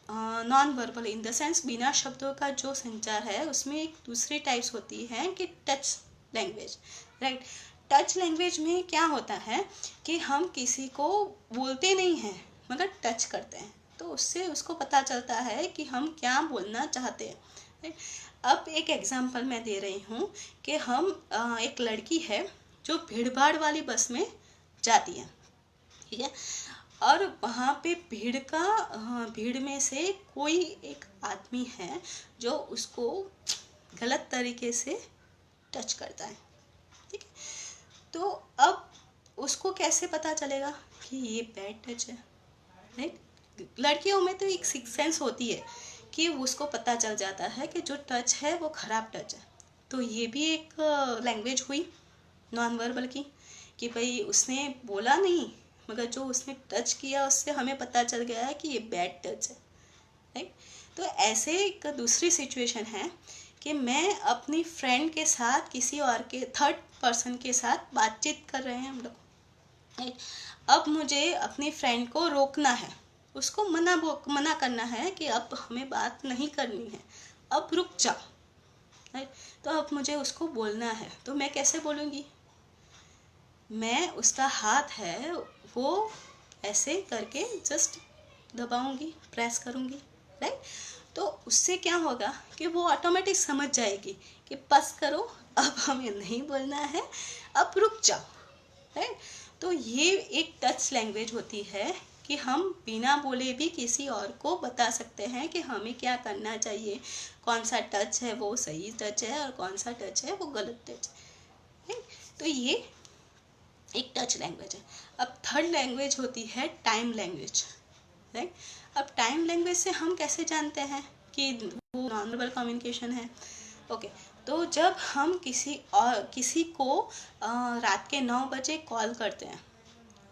non verbal in the sense बिना शब्दों का जो संचार है उसमें एक दूसरी टाइप्स होती है कि touch language, right. Touch language में क्या होता है कि हम किसी को बोलते नहीं हैं मगर टच करते हैं, तो उससे उसको पता चलता है कि हम क्या बोलना चाहते हैं, राइट। अब एक एग्जांपल मैं दे रही हूँ कि हम एक लड़की है जो भीड़ भाड़ वाली बस में जाती है, ठीक है। और वहाँ पे भीड़ में से कोई एक आदमी है जो उसको गलत तरीके से टच करता है, ठीक है। तो अब उसको कैसे पता चलेगा कि ये बैड टच है, राइट। लड़कियों में तो एक सिक्स सेंस होती है कि उसको पता चल जाता है कि जो टच है वो खराब टच है। तो ये भी एक लैंग्वेज हुई नॉन वर्बल की कि भाई उसने बोला नहीं मगर जो उसने टच किया उससे हमें पता चल गया है कि ये बैड टच है, राइट। तो ऐसे एक दूसरी सिचुएशन है कि मैं अपनी फ्रेंड के साथ किसी और के थर्ड पर्सन के साथ बातचीत कर रहे हैं हम लोग, राइट। अब मुझे अपनी फ्रेंड को रोकना है, उसको मना करना है कि अब हमें बात नहीं करनी है, अब रुक जाओ, राइट। तो अब मुझे उसको बोलना है, तो मैं कैसे बोलूँगी, मैं उसका हाथ है वो ऐसे करके जस्ट दबाऊंगी, प्रेस करूंगी, राइट। तो उससे क्या होगा कि वो ऑटोमेटिक समझ जाएगी कि बस करो, अब हमें नहीं बोलना है, अब रुक जाओ, राइट। तो ये एक टच लैंग्वेज होती है कि हम बिना बोले भी किसी और को बता सकते हैं कि हमें क्या करना चाहिए, कौन सा टच है वो सही टच है और कौन सा टच है वो गलत टच है, राइट। तो ये एक टच लैंग्वेज है। अब थर्ड लैंग्वेज होती है टाइम लैंग्वेज, राइट। अब टाइम लैंग्वेज से हम कैसे जानते हैं कि वो नॉन वर्बल कम्युनिकेशन है? ओके, तो जब हम किसी को रात के 9 बजे कॉल करते हैं,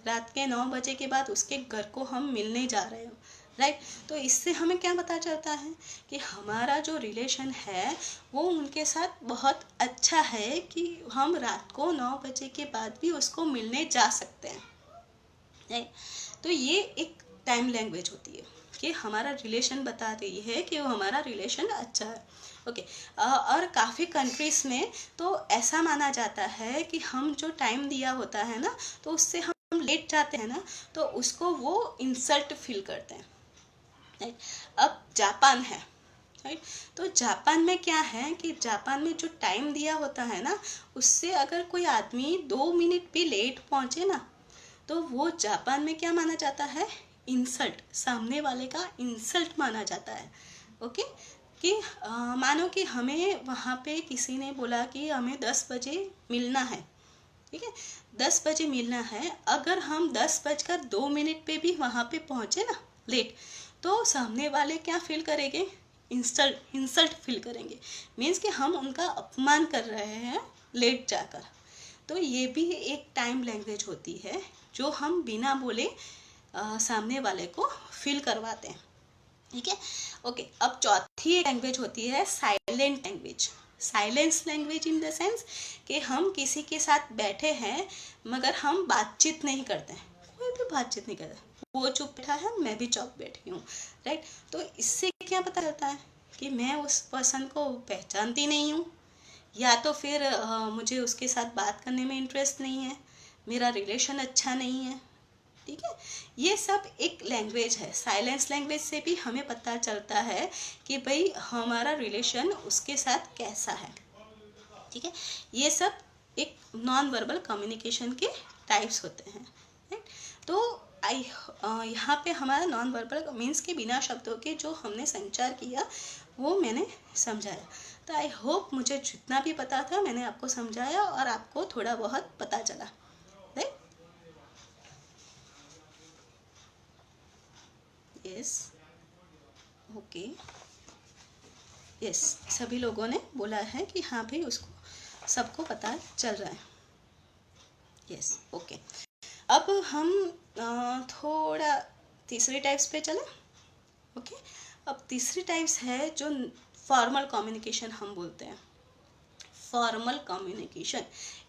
रात के 9 बजे के बाद उसके घर को हम मिलने जा रहे हो, राइट। तो इससे हमें क्या पता चलता है कि हमारा जो रिलेशन है वो उनके साथ बहुत अच्छा है कि हम रात को 9 बजे के बाद भी उसको मिलने जा सकते हैं, राइट। तो ये एक टाइम लैंग्वेज होती है कि हमारा रिलेशन बता रही है कि वो हमारा रिलेशन अच्छा है, ओके। और काफ़ी कंट्रीज में तो ऐसा माना जाता है कि हम जो टाइम दिया होता है ना, तो उससे हम लेट जाते हैं ना, तो उसको वो इंसल्ट फील करते हैं, राइट। अब जापान है, राइट। तो जापान में क्या है कि जापान में जो टाइम दिया होता है ना, उससे अगर कोई आदमी 2 मिनट भी लेट पहुंचे ना, तो वो जापान में क्या माना जाता है, इंसल्ट, सामने वाले का इंसल्ट माना जाता है, ओके। कि मानो कि हमें वहाँ पे किसी ने बोला कि हमें 10 बजे मिलना है, ठीक है, 10 बजे मिलना है, अगर हम 10:02 पे भी वहाँ पे पहुँचे ना लेट, तो सामने वाले क्या फील करेंगे, इंसल्ट फील करेंगे, मीन्स कि हम उनका अपमान कर रहे हैं लेट जाकर। तो ये भी एक टाइम लैंग्वेज होती है जो हम बिना बोले सामने वाले को फील करवाते हैं, ठीक है, ओके। अब चौथी लैंग्वेज होती है silent language. Silence language in the sense कि हम किसी के साथ बैठे हैं मगर हम बातचीत नहीं करते हैं, कोई भी बातचीत नहीं करता, वो चुप बैठा है, मैं भी चुप बैठी हूँ, राइट। तो इससे क्या पता चलता है कि मैं उस पर्सन को पहचानती नहीं हूँ, या तो फिर मुझे उसके साथ बात करने में इंटरेस्ट नहीं है, मेरा रिलेशन अच्छा नहीं है, ठीक है। ये सब एक लैंग्वेज है। साइलेंस लैंग्वेज से भी हमें पता चलता है कि भाई हमारा रिलेशन उसके साथ कैसा है, ठीक है। ये सब एक नॉन वर्बल कम्युनिकेशन के टाइप्स होते हैं, राइट। तो यहाँ पे हमारा नॉन वर्बल मीन्स के बिना शब्दों के जो हमने संचार किया वो मैंने समझाया। तो आई होप मुझे जितना भी पता था मैंने आपको समझाया और आपको थोड़ा बहुत पता चला, राइट। यस, ओके, यस, सभी लोगों ने बोला है कि हाँ भाई उसको सबको पता चल रहा है, यस, ओके। अब हम थोड़ा तीसरी टाइप्स पे चलें, ओके। अब तीसरी टाइप्स है जो फॉर्मल कम्युनिकेशन हम बोलते हैं। Formal communication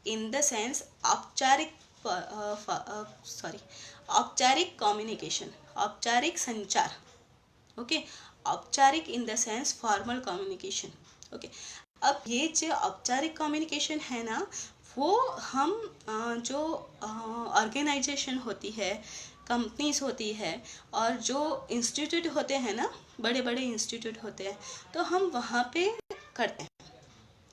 in the sense औपचारिक औपचारिक कम्युनिकेशन, औपचारिक संचार, ओके। औपचारिक इन the sense formal communication, okay. अब ये जो औपचारिक कम्युनिकेशन है ना, वो हम जो ऑर्गेनाइजेशन होती है, कंपनीज होती है और जो इंस्टीट्यूट होते हैं ना, बड़े बड़े इंस्टीट्यूट होते हैं, तो हम वहाँ पे करते हैं,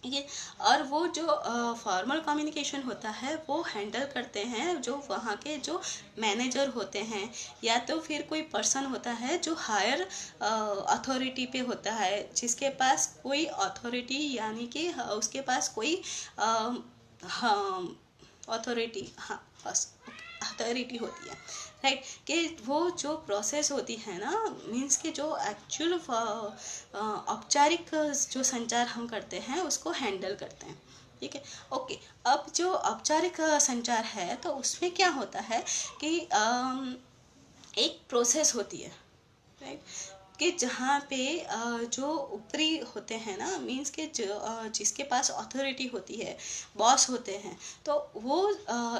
ठीक है। और वो जो फॉर्मल कम्युनिकेशन होता है वो हैंडल करते हैं जो वहाँ के जो मैनेजर होते हैं, या तो फिर कोई पर्सन होता है जो हायर अथॉरिटी पे होता है, जिसके पास कोई अथॉरिटी यानी कि उसके पास कोई अथॉरिटी, हाँ बस अथॉरिटी होती है, राइट। कि वो जो प्रोसेस होती है ना, मीन्स के जो एक्चुअल औपचारिक जो संचार हम करते हैं उसको हैंडल करते हैं, ठीक है, ओके। अब जो औपचारिक संचार है तो उसमें क्या होता है कि एक प्रोसेस होती है, राइट, कि जहाँ पे जो ऊपरी होते हैं ना, मीन्स के जिसके पास अथॉरिटी होती है, बॉस होते हैं, तो वो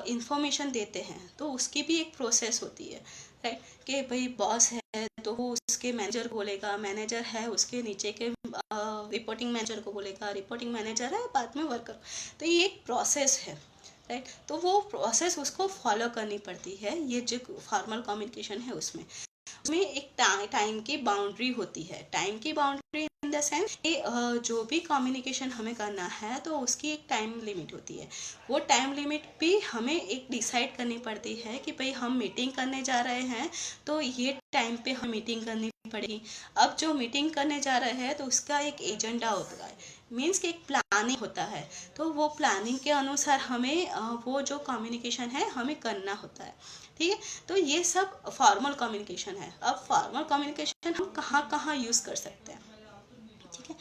इंफॉर्मेशन देते हैं, तो उसकी भी एक प्रोसेस होती है, राइट। कि भाई बॉस है तो वो उसके मैनेजर को बोलेगा, मैनेजर है उसके नीचे के रिपोर्टिंग मैनेजर को बोलेगा, रिपोर्टिंग मैनेजर है बाद में वर्कर, तो ये एक प्रोसेस है, राइट। तो वो प्रोसेस उसको फॉलो करनी पड़ती है, ये जो फॉर्मल कम्युनिकेशन है उसमें। उसमें एक टाइम की बाउंड्री होती है। टाइम की बाउंड्री इन द सेंस कि जो भी कम्युनिकेशन हमें करना है तो उसकी एक टाइम लिमिट होती है। वो टाइम लिमिट भी हमें एक डिसाइड करनी पड़ती है कि भाई हम मीटिंग करने जा रहे हैं तो ये टाइम पे हम मीटिंग करनी पड़ेगी। अब जो मीटिंग करने जा रहे हैं तो उसका एक एजेंडा होता है, मीन्स कि एक प्लानिंग होता है। तो वो प्लानिंग के अनुसार हमें वो जो कम्युनिकेशन है हमें करना होता है। ठीक है, तो ये सब फॉर्मल कम्युनिकेशन है। अब फॉर्मल कम्युनिकेशन हम कहाँ कहाँ यूज़ कर सकते हैं, ठीक है।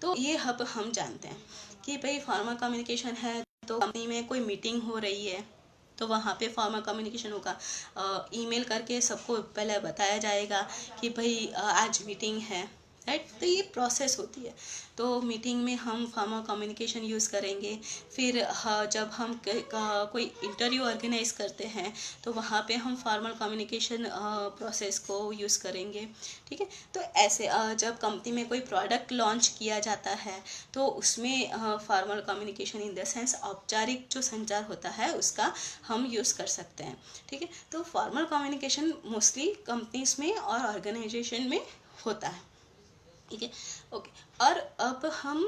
तो ये अब हम जानते हैं कि भाई फॉर्मल कम्युनिकेशन है तो कंपनी में कोई मीटिंग हो रही है तो वहाँ पे फॉर्मल कम्युनिकेशन होगा। ईमेल करके सबको पहले बताया जाएगा कि भाई आज मीटिंग है, राइट। तो ये प्रोसेस होती है। तो मीटिंग में हम फॉर्मल कम्युनिकेशन यूज़ करेंगे। फिर जब हम कोई इंटरव्यू ऑर्गेनाइज करते हैं तो वहाँ पे हम फॉर्मल कम्युनिकेशन प्रोसेस को यूज़ करेंगे, ठीक है। तो ऐसे जब कंपनी में कोई प्रोडक्ट लॉन्च किया जाता है तो उसमें formal communication in the sense औपचारिक जो संचार होता है उसका हम यूज़ कर सकते हैं, ठीक है। तो फॉर्मल कम्युनिकेशन मोस्टली कंपनीज में और ऑर्गेनाइजेशन में होता है, ठीक है। ओके, और अब हम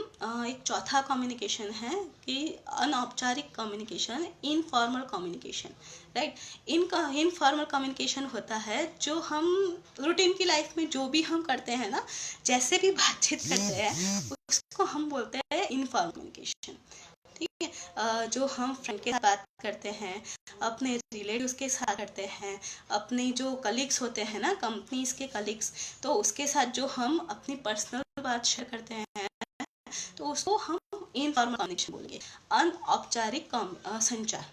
एक चौथा कम्युनिकेशन है कि अनौपचारिक communication, informal communication, right. Informal communication होता है जो हम रूटीन की लाइफ में जो भी हम करते हैं ना, जैसे भी बातचीत करते हैं उसको हम बोलते हैं इनफॉर्मल कम्युनिकेशन, ठीक है। जो हम फ्रेंड के साथ बात करते हैं, अपने रिलेटिव्स के साथ करते हैं, अपने जो कलीग्स होते हैं ना, कंपनीज के कलीग्स, तो उसके साथ जो हम अपनी पर्सनल बात शेयर करते हैं तो उसको हम इनफॉर्मल कम्युनिकेशन बोलेंगे, अनौपचारिक संचार,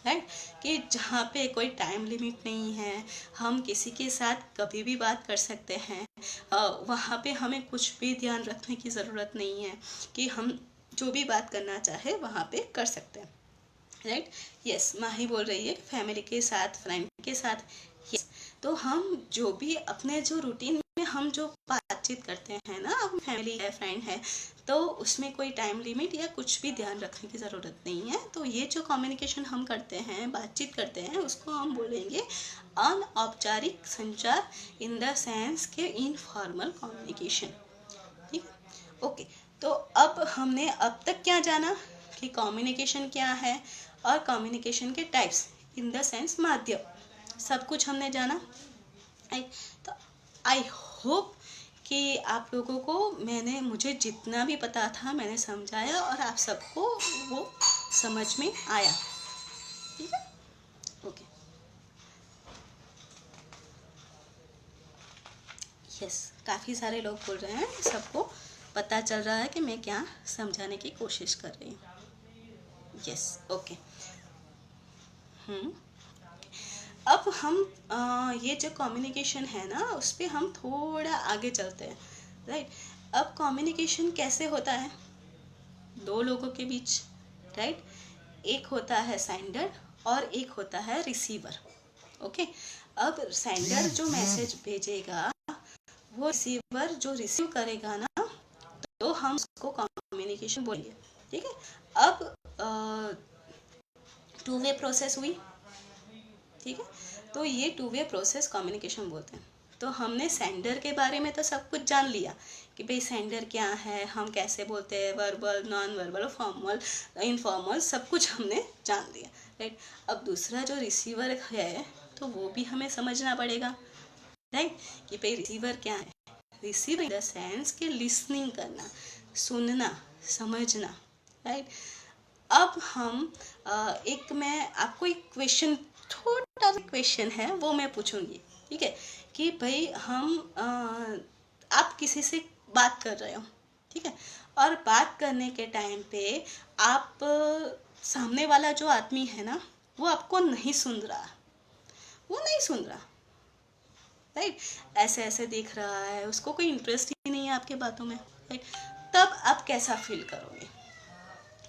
राइट। कि जहाँ पे कोई टाइम लिमिट नहीं है, हम किसी के साथ कभी भी बात कर सकते हैं। वहाँ पे हमें कुछ भी ध्यान रखने की ज़रूरत नहीं है कि हम जो भी बात करना चाहे वहाँ पे कर सकते हैं, राइट। यस, माही बोल रही है फैमिली के साथ, फ्रेंड के साथ। यस, तो हम जो भी अपने जो रूटीन में हम जो बातचीत करते हैं ना, अब फैमिली है, फ्रेंड है, तो उसमें कोई टाइम लिमिट या कुछ भी ध्यान रखने की ज़रूरत नहीं है। तो ये जो कम्युनिकेशन हम करते हैं, बातचीत करते हैं, उसको हम बोलेंगे अनौपचारिक संचार, इन द सेंस के इनफॉर्मल कम्युनिकेशन, ठीक है। ओके, तो अब हमने अब तक क्या जाना कि कम्युनिकेशन क्या है और कम्युनिकेशन के टाइप्स, इन द सेंस माध्यम, सब कुछ हमने जाना। तो आई होप कि आप लोगों को मुझे जितना भी पता था मैंने समझाया और आप सबको वो समझ में आया, ठीक है। ओके, यस, काफ़ी सारे लोग बोल रहे हैं, सबको पता चल रहा है कि मैं क्या समझाने की कोशिश कर रही हूँ। Yes, okay. अब हम ये जो कम्युनिकेशन है ना उस पर हम थोड़ा आगे चलते हैं, राइट। अब कम्युनिकेशन कैसे होता है दो लोगों के बीच, राइट। एक होता है सेंडर और एक होता है रिसीवर, ओके। अब सेंडर जो मैसेज भेजेगा, वो रिसीवर जो रिसीव करेगा ना, तो हम उसको कम्युनिकेशन बोलेंगे, ठीक है। अब टू वे प्रोसेस हुई, ठीक है। तो ये टू वे प्रोसेस कम्युनिकेशन बोलते हैं। तो हमने सेंडर के बारे में तो सब कुछ जान लिया कि भाई सेंडर क्या है, हम कैसे बोलते हैं, verbal, non verbal, formal, informal, सब कुछ हमने जान लिया, राइट। अब दूसरा जो रिसीवर है तो वो भी हमें समझना पड़ेगा, राइट, कि भाई रिसीवर क्या है। रिसीवर इन द सेंस कि लिसनिंग करना, सुनना, समझना, राइट। अब हम मैं आपको एक क्वेश्चन, थोड़ा सा क्वेश्चन है वो मैं पूछूंगी, ठीक है। कि भाई आप किसी से बात कर रहे हो, ठीक है, और बात करने के टाइम पे आप सामने वाला जो आदमी है ना वो आपको नहीं सुन रहा, वो नहीं सुन रहा, राइट। ऐसे ऐसे देख रहा है, उसको कोई इंटरेस्ट ही नहीं है आपके बातों में, राइट। तब आप कैसा फील करोगे,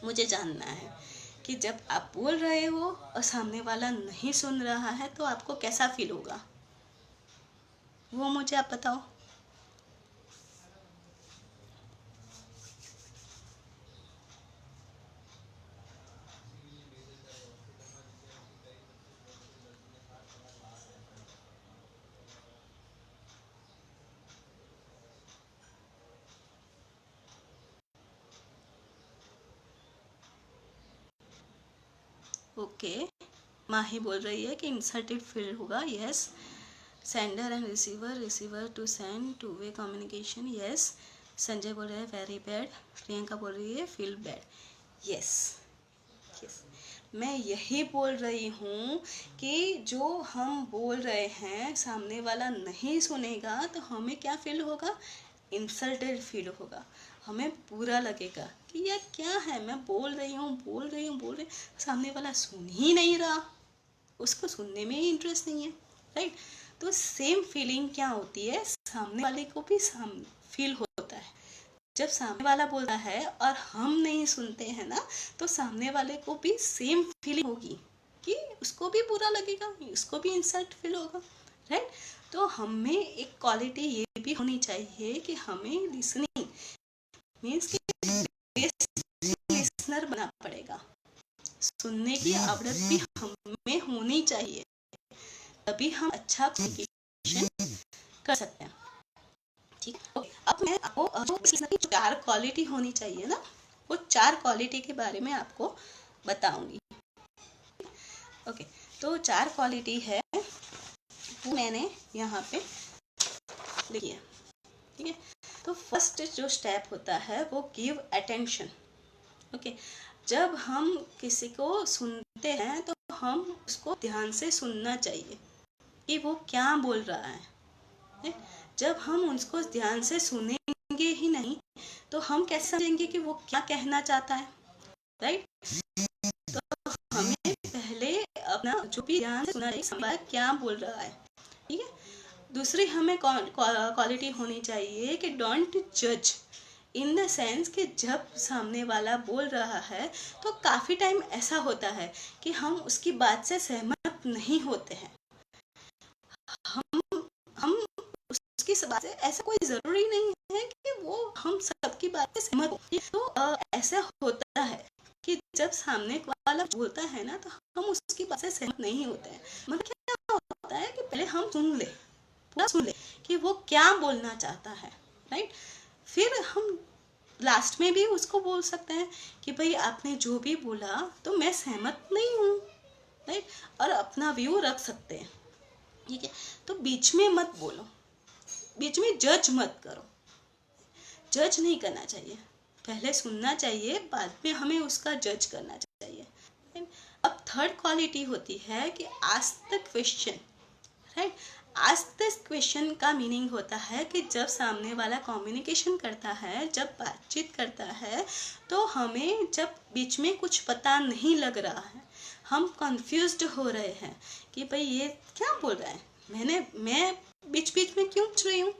मुझे जानना है कि जब आप बोल रहे हो और सामने वाला नहीं सुन रहा है तो आपको कैसा फील होगा, वो मुझे आप बताओ। ओके, माही बोल रही है कि इंसर्टेड फील्ड होगा, yes. Sender and receiver, receiver to send, two way communication, yes. Sanjay बोल रहे हैं वेरी बैड। प्रियंका बोल रही है फील बैड, यस यस। मैं यही बोल रही हूँ कि जो हम बोल रहे हैं सामने वाला नहीं सुनेगा तो हमें क्या फील होगा, इंसल्टेड फील होगा। हमें बुरा लगेगा कि यार क्या है, मैं बोल रही हूँ, सामने वाला सुन ही नहीं रहा, उसको सुनने में ही इंटरेस्ट नहीं है, राइट। तो सेम फीलिंग क्या होती है, सामने वाले को भी फील होता है। जब सामने वाला बोलता है और हम नहीं सुनते हैं ना, तो सामने वाले को भी सेम फीलिंग होगी कि उसको भी बुरा लगेगा, उसको भी इंसल्ट फील होगा, राइट। तो हमें एक क्वालिटी ये भी होनी चाहिए कि हमें लिसनिंग मीन्स कि लिसनर बनना पड़ेगा। सुनने की आदत भी हमें होनी चाहिए, तभी हम अच्छा कम्युनिकेशन कर सकते हैं, ठीक है। अब मैं आपको जो 4 क्वालिटी होनी चाहिए ना, वो 4 क्वालिटी के बारे में आपको बताऊंगी। ओके, तो 4 क्वालिटी है वो मैंने यहाँ पे लिखी है, ठीक है। तो फर्स्ट जो स्टेप होता है वो गिव अटेंशन। ओके, जब हम किसी को सुनते हैं तो हम उसको ध्यान से सुनना चाहिए कि वो क्या बोल रहा है। जब हम उसको ध्यान से सुनेंगे ही नहीं तो हम कैसे समझेंगे कि वो क्या कहना चाहता है, राइट। तो हमें पहले अपना जो भी ध्यान से सुनना चाहिए, क्या बोल रहा है, ठीक है। दूसरी हमें क्वालिटी होनी चाहिए कि डोंट जज, इन द सेंस कि जब सामने वाला बोल रहा है तो काफ़ी टाइम ऐसा होता है कि हम उसकी बात से सहमत नहीं होते हैं। हम उसकी बात से, ऐसा कोई ज़रूरी नहीं है कि वो हम सबकी बात से सहमत हो। तो ऐसा होता है कि जब सामने वाला बोलता है ना तो हम उसकी बात से सहमत नहीं होते हैं। मतलब क्या होता है कि पहले हम पूरा सुन ले कि वो क्या बोलना चाहता है, राइट। फिर हम लास्ट में भी उसको बोल सकते हैं कि भाई आपने जो भी बोला तो मैं सहमत नहीं हूँ, राइट, और अपना व्यू रख सकते हैं, ठीक है। तो बीच में मत बोलो, बीच में जज मत करो, जज नहीं करना चाहिए, पहले सुनना चाहिए, बाद में हमें उसका जज करना चाहिए। अब थर्ड क्वालिटी होती है कि ask the question, right. Ask the question का मीनिंग होता है कि जब सामने वाला कम्युनिकेशन करता है, जब बातचीत करता है, तो हमें जब बीच में कुछ पता नहीं लग रहा है, हम कंफ्यूज्ड हो रहे हैं कि भाई ये क्या बोल रहा है, मैं बीच बीच में क्यों पूछ रही हूँ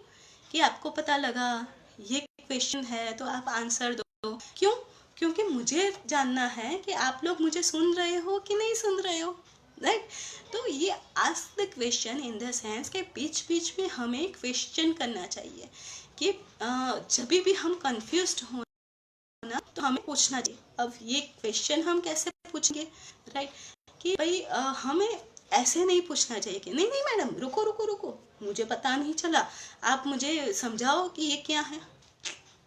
कि आपको पता लगा ये क्वेश्चन है तो आप आंसर दो, क्यों? क्योंकि मुझे जानना है कि आप लोग मुझे सुन रहे हो कि नहीं सुन रहे हो, राइट। तो ये ask the question in the sense के बीच बीच में हमें क्वेश्चन करना चाहिए कि जब भी हम कंफ्यूज्ड हो ना तो हमें पूछना चाहिए। अब ये क्वेश्चन हम कैसे पूछेंगे, राइट, कि भाई हमें ऐसे नहीं पूछना चाहिए कि नहीं नहीं मैडम रुको रुको रुको, मुझे पता नहीं चला, आप मुझे समझाओ कि ये क्या है।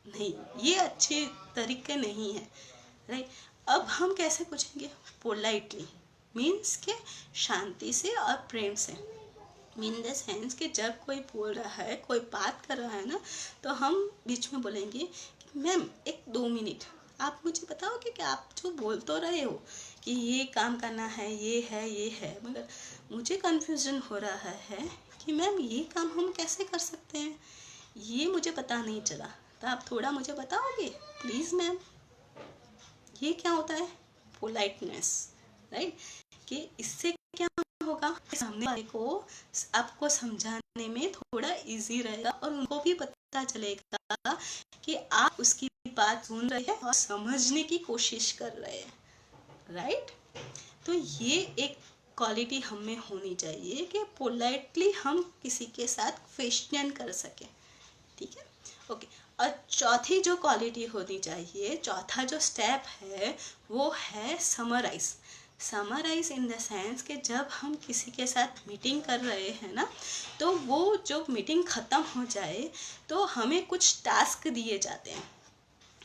नहीं, ये अच्छे तरीके नहीं है, राइट। अब हम कैसे पूछेंगे, पोलाइटली, मीन्स के शांति से और प्रेम से, मीन द सेंस कि जब कोई बोल रहा है, कोई बात कर रहा है ना, तो हम बीच में बोलेंगे कि मैम 1-2 मिनट आप मुझे बताओगे कि आप जो बोल तो रहे हो कि ये काम करना है, ये है, मगर मुझे कन्फ्यूजन हो रहा है कि मैम ये काम हम कैसे कर सकते हैं, ये मुझे पता नहीं चला, तो आप थोड़ा मुझे बताओगे प्लीज़ मैम। ये क्या होता है, पोलाइटनेस, राइट, कि इससे क्या होगा, सामने वाले को आपको समझाने में थोड़ा इजी रहेगा और उनको भी पता चलेगा कि आप उसकी बात सुन रहे हैं और समझने की कोशिश कर रहे हैं, राइट। तो ये एक क्वालिटी हमें होनी चाहिए कि पोलाइटली हम किसी के साथ क्वेश्चन कर सकें, ठीक है, ओके। और चौथी जो क्वालिटी होनी चाहिए, चौथा जो स्टेप है वो है summarise. Summarise in the sense कि जब हम किसी के साथ मीटिंग कर रहे हैं ना, तो वो जो मीटिंग ख़त्म हो जाए तो हमें कुछ टास्क दिए जाते हैं,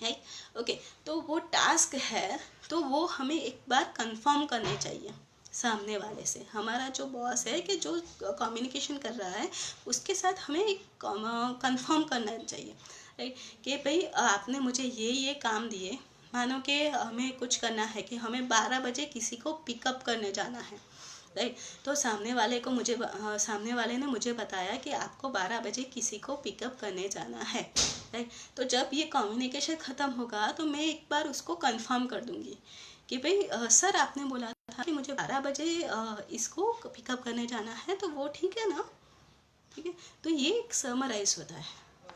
राइट। ओके, तो वो टास्क है तो वो हमें एक बार कंफर्म करने चाहिए सामने वाले से। हमारा जो बॉस है कि जो कम्युनिकेशन कर रहा है उसके साथ हमें एक कंफर्म करना चाहिए, राइट, कि भाई आपने मुझे ये काम दिए। मानो कि हमें कुछ करना है कि हमें 12 बजे किसी को पिकअप करने जाना है, राइट। तो सामने वाले ने मुझे बताया कि आपको 12 बजे किसी को पिकअप करने जाना है, राइट। तो जब ये कम्युनिकेशन ख़त्म होगा तो मैं एक बार उसको कंफर्म कर दूंगी कि भाई सर आपने बोला था कि मुझे 12 बजे इसको पिकअप करने जाना है, तो वो ठीक है ना? ठीक है। तो ये एक समराइज होता है,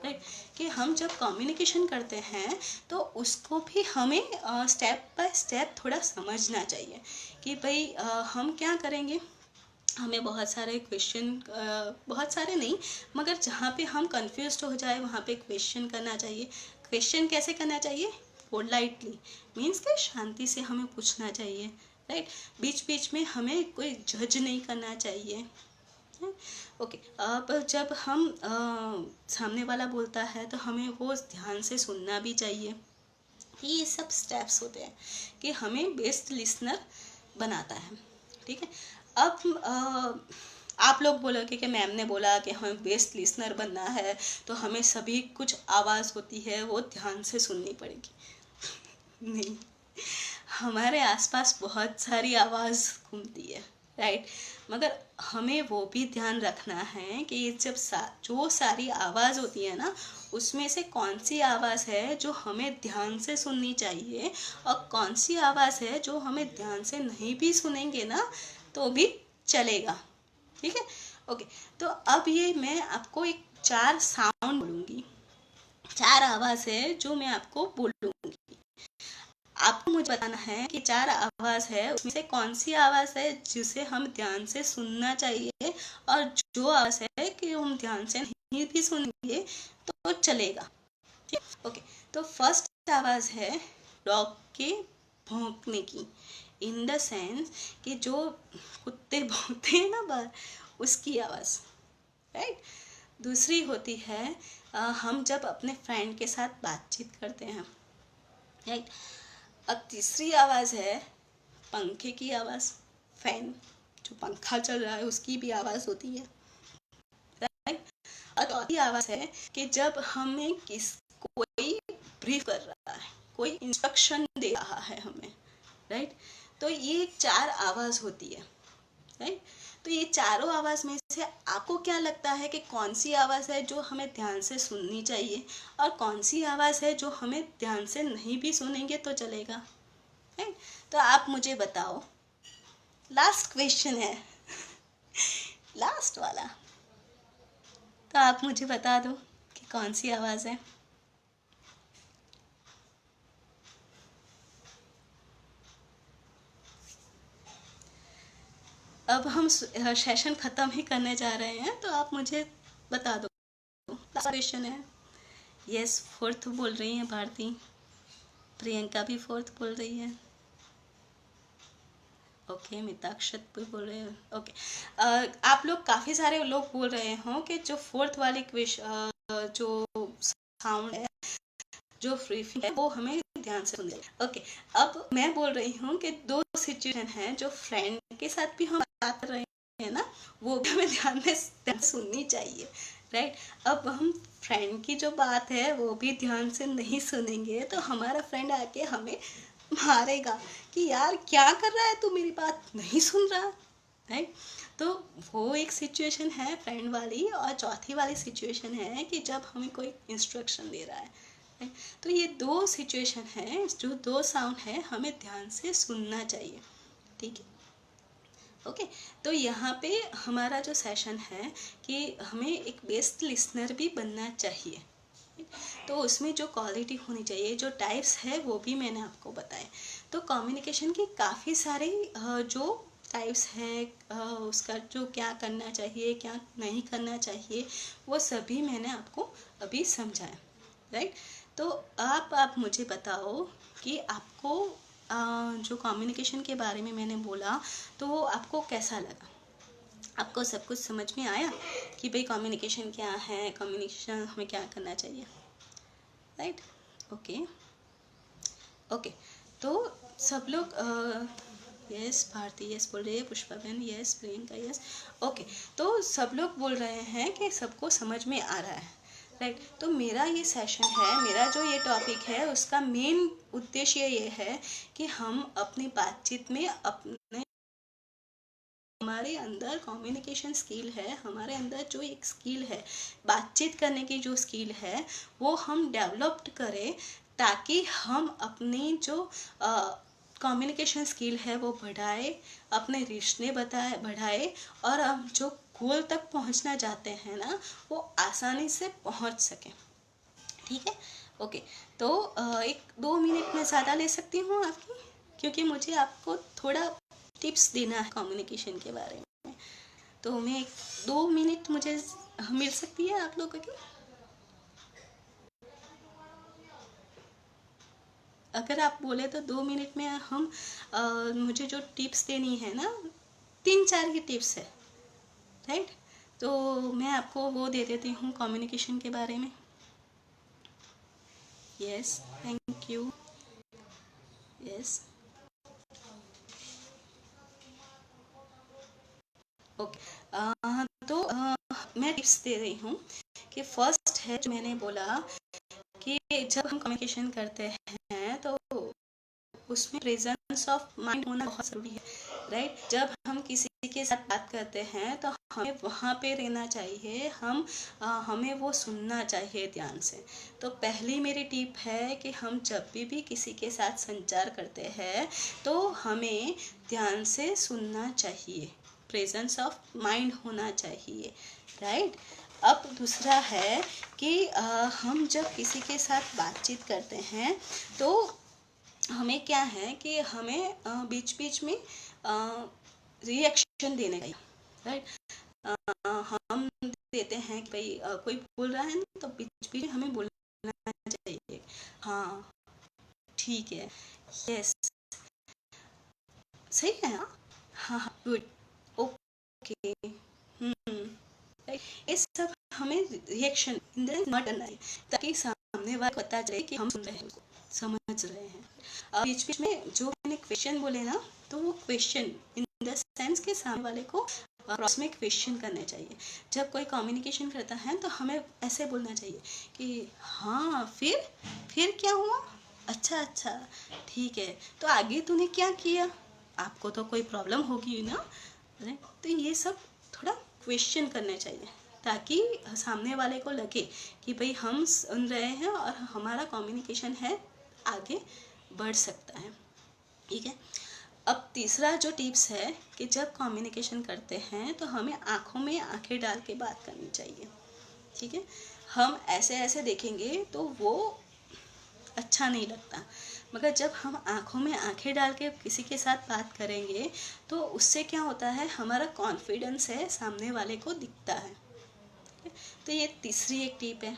राइट, कि हम जब कम्युनिकेशन करते हैं तो उसको भी हमें स्टेप बाय स्टेप थोड़ा समझना चाहिए कि भाई हम क्या करेंगे। हमें बहुत सारे क्वेश्चन, बहुत सारे नहीं, मगर जहाँ पे हम कंफ्यूज हो जाए वहाँ पे क्वेश्चन करना चाहिए। क्वेश्चन कैसे करना चाहिए? पोलाइटली, मीन्स कि शांति से हमें पूछना चाहिए, राइट। बीच बीच में हमें कोई जज नहीं करना चाहिए। ओके, अब जब हम सामने वाला बोलता है तो हमें वो ध्यान से सुनना भी चाहिए। ये सब स्टेप्स होते हैं कि हमें बेस्ट लिसनर बनाता है, ठीक है। अब आप लोग बोलोगे कि मैम ने बोला कि हमें बेस्ट लिसनर बनना है तो हमें सभी कुछ आवाज़ होती है वो ध्यान से सुननी पड़ेगी। नहीं, हमारे आसपास बहुत सारी आवाज़ घूमती है, राइट, मगर हमें वो भी ध्यान रखना है कि जब जो सारी आवाज़ होती है ना उसमें से कौन सी आवाज़ है जो हमें ध्यान से सुननी चाहिए और कौन सी आवाज़ है जो हमें ध्यान से नहीं भी सुनेंगे ना तो भी चलेगा, ठीक है। ओके, तो अब ये मैं आपको एक 4 साउंड बोलूँगी, 4 आवाज़ है जो मैं आपको बोलूँगी। आपको मुझे बताना है कि 4 आवाज़ है उसमें से कौन सी आवाज़ है जिसे हम ध्यान से सुनना चाहिए और जो आवाज़ है कि हम ध्यान से नहीं भी सुनेंगे तो चलेगा, ठीक। ओके, तो फर्स्ट आवाज़ है डॉग के भौंकने की, इन द सेंस कि जो कुत्ते भौंकते हैं ना बाहर, उसकी आवाज़, राइट। दूसरी होती है हम जब अपने फ्रेंड के साथ बातचीत करते हैं, राइट। अब तीसरी आवाज़ है पंखे की आवाज़, फैन जो पंखा चल रहा है उसकी भी आवाज़ होती है, राइट। और चौथी आवाज़ है कि जब हमें कोई ब्रीफ कर रहा है, कोई इंस्ट्रक्शन दे रहा है हमें, राइट। तो ये 4 आवाज़ होती है, राइट। तो ये चारों आवाज़ में से आपको क्या लगता है कि कौन सी आवाज़ है जो हमें ध्यान से सुननी चाहिए और कौन सी आवाज़ है जो हमें ध्यान से नहीं भी सुनेंगे तो चलेगा, राइट। तो आप मुझे बताओ, लास्ट क्वेश्चन है, लास्ट वाला, तो आप मुझे बता दो कि कौन सी आवाज़ है। अब हम सेशन ख़त्म ही करने जा रहे हैं तो आप मुझे बता दो, लास्ट क्वेश्चन है। यस, फोर्थ बोल रही हैं भारती, प्रियंका भी फोर्थ बोल रही है। ओके, मिताक्षत भी बोल रहे हैं। ओके, आप लोग काफ़ी सारे लोग बोल रहे हो कि जो फोर्थ वाली जो साउंड है, जो फ्री है वो हमें ध्यान से सुनना है। ओके, अब मैं बोल रही हूँ कि 2 सिचुएशन है जो फ्रेंड के साथ भी हम बात कर रहे हैं ना, वो भी हमें ध्यान सुननी चाहिए, राइट। अब हम फ्रेंड की जो बात है वो भी ध्यान से नहीं सुनेंगे तो हमारा फ्रेंड आके हमें मारेगा कि यार क्या कर रहा है तू, मेरी बात नहीं सुन रहा, राइट। तो वो एक सिचुएशन है फ्रेंड वाली, और चौथी वाली सिचुएशन है कि जब हमें कोई इंस्ट्रक्शन दे रहा है, राइट। तो ये 2 सिचुएशन है, जो 2 साउंड है हमें ध्यान से सुनना चाहिए, ठीक है। ओके, तो यहाँ पे हमारा जो सेशन है कि हमें एक बेस्ट लिसनर भी बनना चाहिए, तो उसमें जो क्वालिटी होनी चाहिए, जो टाइप्स है वो भी मैंने आपको बताए। तो कम्युनिकेशन की काफ़ी सारे जो टाइप्स है, उसका जो क्या करना चाहिए क्या नहीं करना चाहिए वो सभी मैंने आपको अभी समझाया, राइट। तो आप मुझे बताओ कि आपको जो कम्युनिकेशन के बारे में मैंने बोला तो वो आपको कैसा लगा। आपको सब कुछ समझ में आया कि भाई कम्युनिकेशन क्या है, कम्युनिकेशन हमें क्या करना चाहिए, राइट। ओके, ओके, तो सब लोग यस भारती यस बोल रही है, पुष्पा बहन यस, प्रियंका यस। ओके, तो सब लोग बोल रहे हैं कि सबको समझ में आ रहा है, राइट। तो मेरा ये सेशन है, मेरा जो ये टॉपिक है उसका मेन उद्देश्य ये है कि हम अपनी बातचीत में अपने हमारे अंदर कम्युनिकेशन स्किल है, हमारे अंदर जो एक स्किल है बातचीत करने की जो स्किल है वो हम डेवलप्ड करें, ताकि हम अपनी जो कम्युनिकेशन स्किल है वो बढ़ाए, अपने रिश्ते बढ़ाए, और हम जो गोल तक पहुंचना चाहते हैं ना वो आसानी से पहुंच सकें। ठीक है, ओके। तो 1-2 मिनट में ज़्यादा ले सकती हूँ आपकी, क्योंकि मुझे आपको थोड़ा टिप्स देना है कम्युनिकेशन के बारे में। तो मैं 2 मिनट मुझे मिल सकती है आप लोगों की? अगर आप बोले तो 2 मिनट में हम मुझे जो टिप्स देनी है ना, 3-4 ही टिप्स है, राइट। तो मैं आपको वो दे देती हूँ कम्युनिकेशन के बारे में। Yes, thank you. Yes, okay. तो मैं टिप्स दे रही हूँ कि फर्स्ट है जो मैंने बोला कि जब हम कम्युनिकेशन करते हैं तो उसमें प्रेजेंस ऑफ माइंड होना बहुत ज़रूरी है, राइट। जब हम किसी के साथ बात करते हैं तो हमें वहाँ पे रहना चाहिए, हमें वो सुनना चाहिए ध्यान से। तो पहली मेरी टिप है कि हम जब भी किसी के साथ संचार करते हैं तो हमें ध्यान से सुनना चाहिए, प्रेजेंस ऑफ माइंड होना चाहिए, राइट। अब दूसरा है कि हम जब किसी के साथ बातचीत करते हैं तो हमें क्या है कि हमें बीच बीच में रिएक्शन देने का, राइट। हम देते हैं कि भाई कोई बोल रहा है ना तो बीच बीच में हमें बोलना चाहिए, हाँ ठीक है, यस सही है, हाँ गुड, ओके, ये सब हमें रिएक्शन मत करना है, ताकि सामने वाले को पता चले कि हम सुन रहे हैं, उसको समझ रहे हैं। बीच बीच में जो मैंने क्वेश्चन बोले ना, तो वो क्वेश्चन इन द सेंस के सामने वाले को क्रॉस में क्वेश्चन करने चाहिए। जब कोई कम्युनिकेशन करता है तो हमें ऐसे बोलना चाहिए कि हाँ फिर क्या हुआ, अच्छा अच्छा ठीक है, तो आगे तूने क्या किया, आपको तो कोई प्रॉब्लम होगी ना, तो ये सब थोड़ा क्वेश्चन करने चाहिए, ताकि सामने वाले को लगे कि भाई हम सुन रहे हैं और हमारा कम्युनिकेशन है आगे बढ़ सकता है। ठीक है, अब तीसरा जो टिप्स है कि जब कम्युनिकेशन करते हैं तो हमें आँखों में आँखें डाल के बात करनी चाहिए। ठीक है, हम ऐसे ऐसे देखेंगे तो वो अच्छा नहीं लगता, मगर जब हम आँखों में आँखें डाल के किसी के साथ बात करेंगे तो उससे क्या होता है, हमारा कॉन्फिडेंस है सामने वाले को दिखता है। तो ये तीसरी एक टिप है,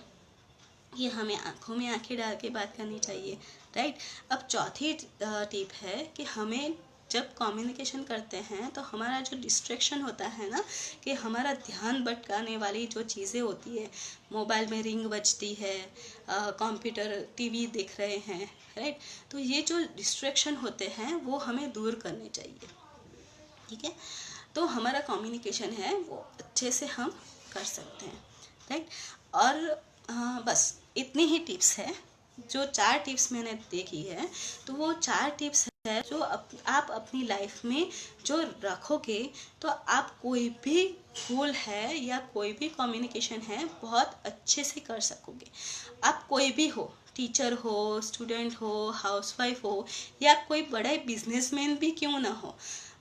ये हमें आँखों में आँखें डाल के बात करनी चाहिए, राइट। अब चौथी टिप है कि हमें जब कम्युनिकेशन करते हैं तो हमारा जो डिस्ट्रैक्शन होता है ना, कि हमारा ध्यान भटकाने वाली जो चीज़ें होती है, मोबाइल में रिंग बजती है, कंप्यूटर टीवी देख रहे हैं, राइट, तो ये जो डिस्ट्रैक्शन होते हैं वो हमें दूर करने चाहिए। ठीक है, तो हमारा कम्युनिकेशन है वो अच्छे से हम कर सकते हैं, राइट। और बस इतनी ही टिप्स है, जो 4 टिप्स मैंने देखी है, तो वो 4 टिप्स है जो आप अपनी लाइफ में जो रखोगे तो आप कोई भी गोल है या कोई भी कम्युनिकेशन है बहुत अच्छे से कर सकोगे। आप कोई भी हो, टीचर हो, स्टूडेंट हो, हाउसवाइफ हो, या कोई बड़ा बिजनेसमैन भी क्यों ना हो,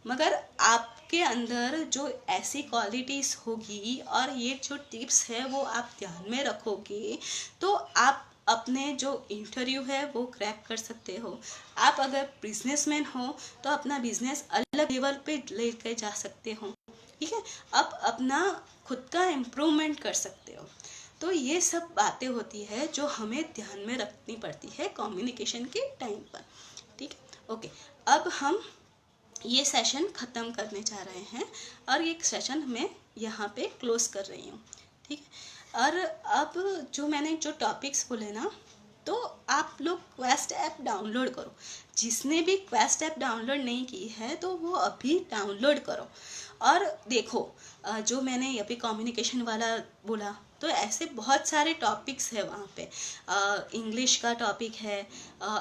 मगर आपके अंदर जो ऐसी क्वालिटीज़ होगी और ये जो टिप्स है वो आप ध्यान में रखोगे तो आप अपने जो इंटरव्यू है वो क्रैक कर सकते हो। आप अगर बिजनेसमैन हो तो अपना बिजनेस अलग लेवल पे लेके जा सकते हो। ठीक है, आप अपना खुद का इम्प्रूवमेंट कर सकते हो। तो ये सब बातें होती है जो हमें ध्यान में रखनी पड़ती है कम्युनिकेशन के टाइम पर। ठीक है, ओके। अब हम ये सेशन ख़त्म करने जा रहे हैं और ये सेशन मैं यहाँ पे क्लोज कर रही हूँ। ठीक है, और अब जो मैंने जो टॉपिक्स बोले ना, तो आप लोग क्वेस्ट ऐप डाउनलोड करो। जिसने भी क्वेस्ट ऐप डाउनलोड नहीं की है तो वो अभी डाउनलोड करो और देखो। जो मैंने अभी कम्युनिकेशन वाला बोला, तो ऐसे बहुत सारे टॉपिक्स है वहाँ पे। इंग्लिश का टॉपिक है,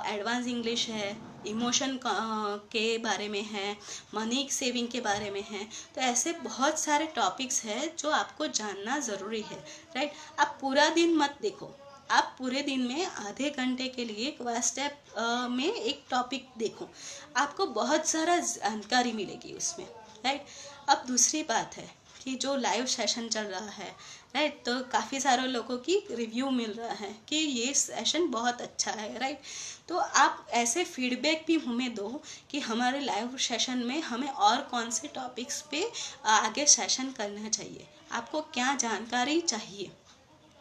एडवांस इंग्लिश है, इमोशन के बारे में है, मनी सेविंग के बारे में है। तो ऐसे बहुत सारे टॉपिक्स है जो आपको जानना ज़रूरी है, राइट। आप पूरा दिन मत देखो, आप पूरे दिन में आधे घंटे के लिए क्वेस्ट ऐप में एक टॉपिक देखो, आपको बहुत सारा जानकारी मिलेगी उसमें, राइट। अब दूसरी बात है कि जो लाइव सेशन चल रहा है, राइट, तो काफ़ी सारे लोगों की रिव्यू मिल रहा है कि ये सेशन बहुत अच्छा है, राइट। तो आप ऐसे फीडबैक भी हमें दो कि हमारे लाइव सेशन में हमें और कौन से टॉपिक्स पे आगे सेशन करना चाहिए, आपको क्या जानकारी चाहिए,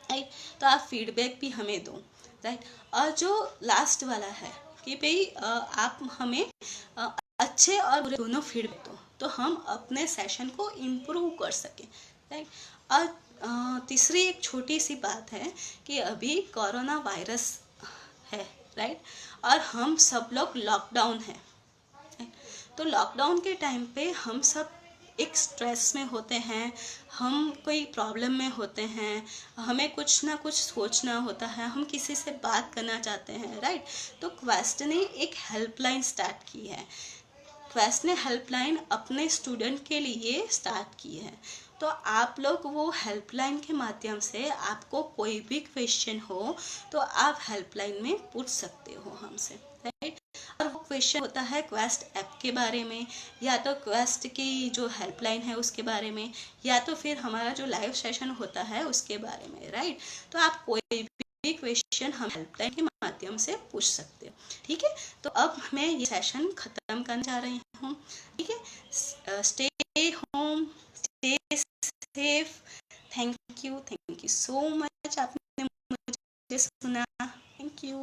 राइट। तो आप फीडबैक भी हमें दो, राइट। और जो लास्ट वाला है कि भाई आप हमें अच्छे और बुरे दोनों फीडबैक दो, तो हम अपने सेशन को इम्प्रूव कर सकें, राइट। और तीसरी एक छोटी सी बात है कि अभी कोरोना वायरस है, राइट, और हम सब लोग लॉकडाउन है। तो लॉकडाउन के टाइम पे हम सब एक स्ट्रेस में होते हैं, हम कोई प्रॉब्लम में होते हैं, हमें कुछ ना कुछ सोचना होता है, हम किसी से बात करना चाहते हैं, राइट। तो क्वेस्ट ने एक हेल्पलाइन स्टार्ट की है, क्वेस्ट ने हेल्पलाइन अपने स्टूडेंट के लिए स्टार्ट की है। तो आप लोग वो हेल्पलाइन के माध्यम से आपको कोई भी क्वेश्चन हो तो आप हेल्पलाइन में पूछ सकते हो हमसे, राइट। और वो क्वेश्चन होता है क्वेस्ट ऐप के बारे में, या तो क्वेस्ट की जो हेल्पलाइन है उसके बारे में, या तो फिर हमारा जो लाइव सेशन होता है उसके बारे में, राइट। तो आप कोई भी क्वेश्चन हम हेल्पलाइन के माध्यम से पूछ सकते हो, ठीक है। तो अब मैं ये सेशन खत्म करने जा रही हूँ, ठीक है। Stay home, stay safe. Thank you so much, आपने मुझे सुना। Thank you.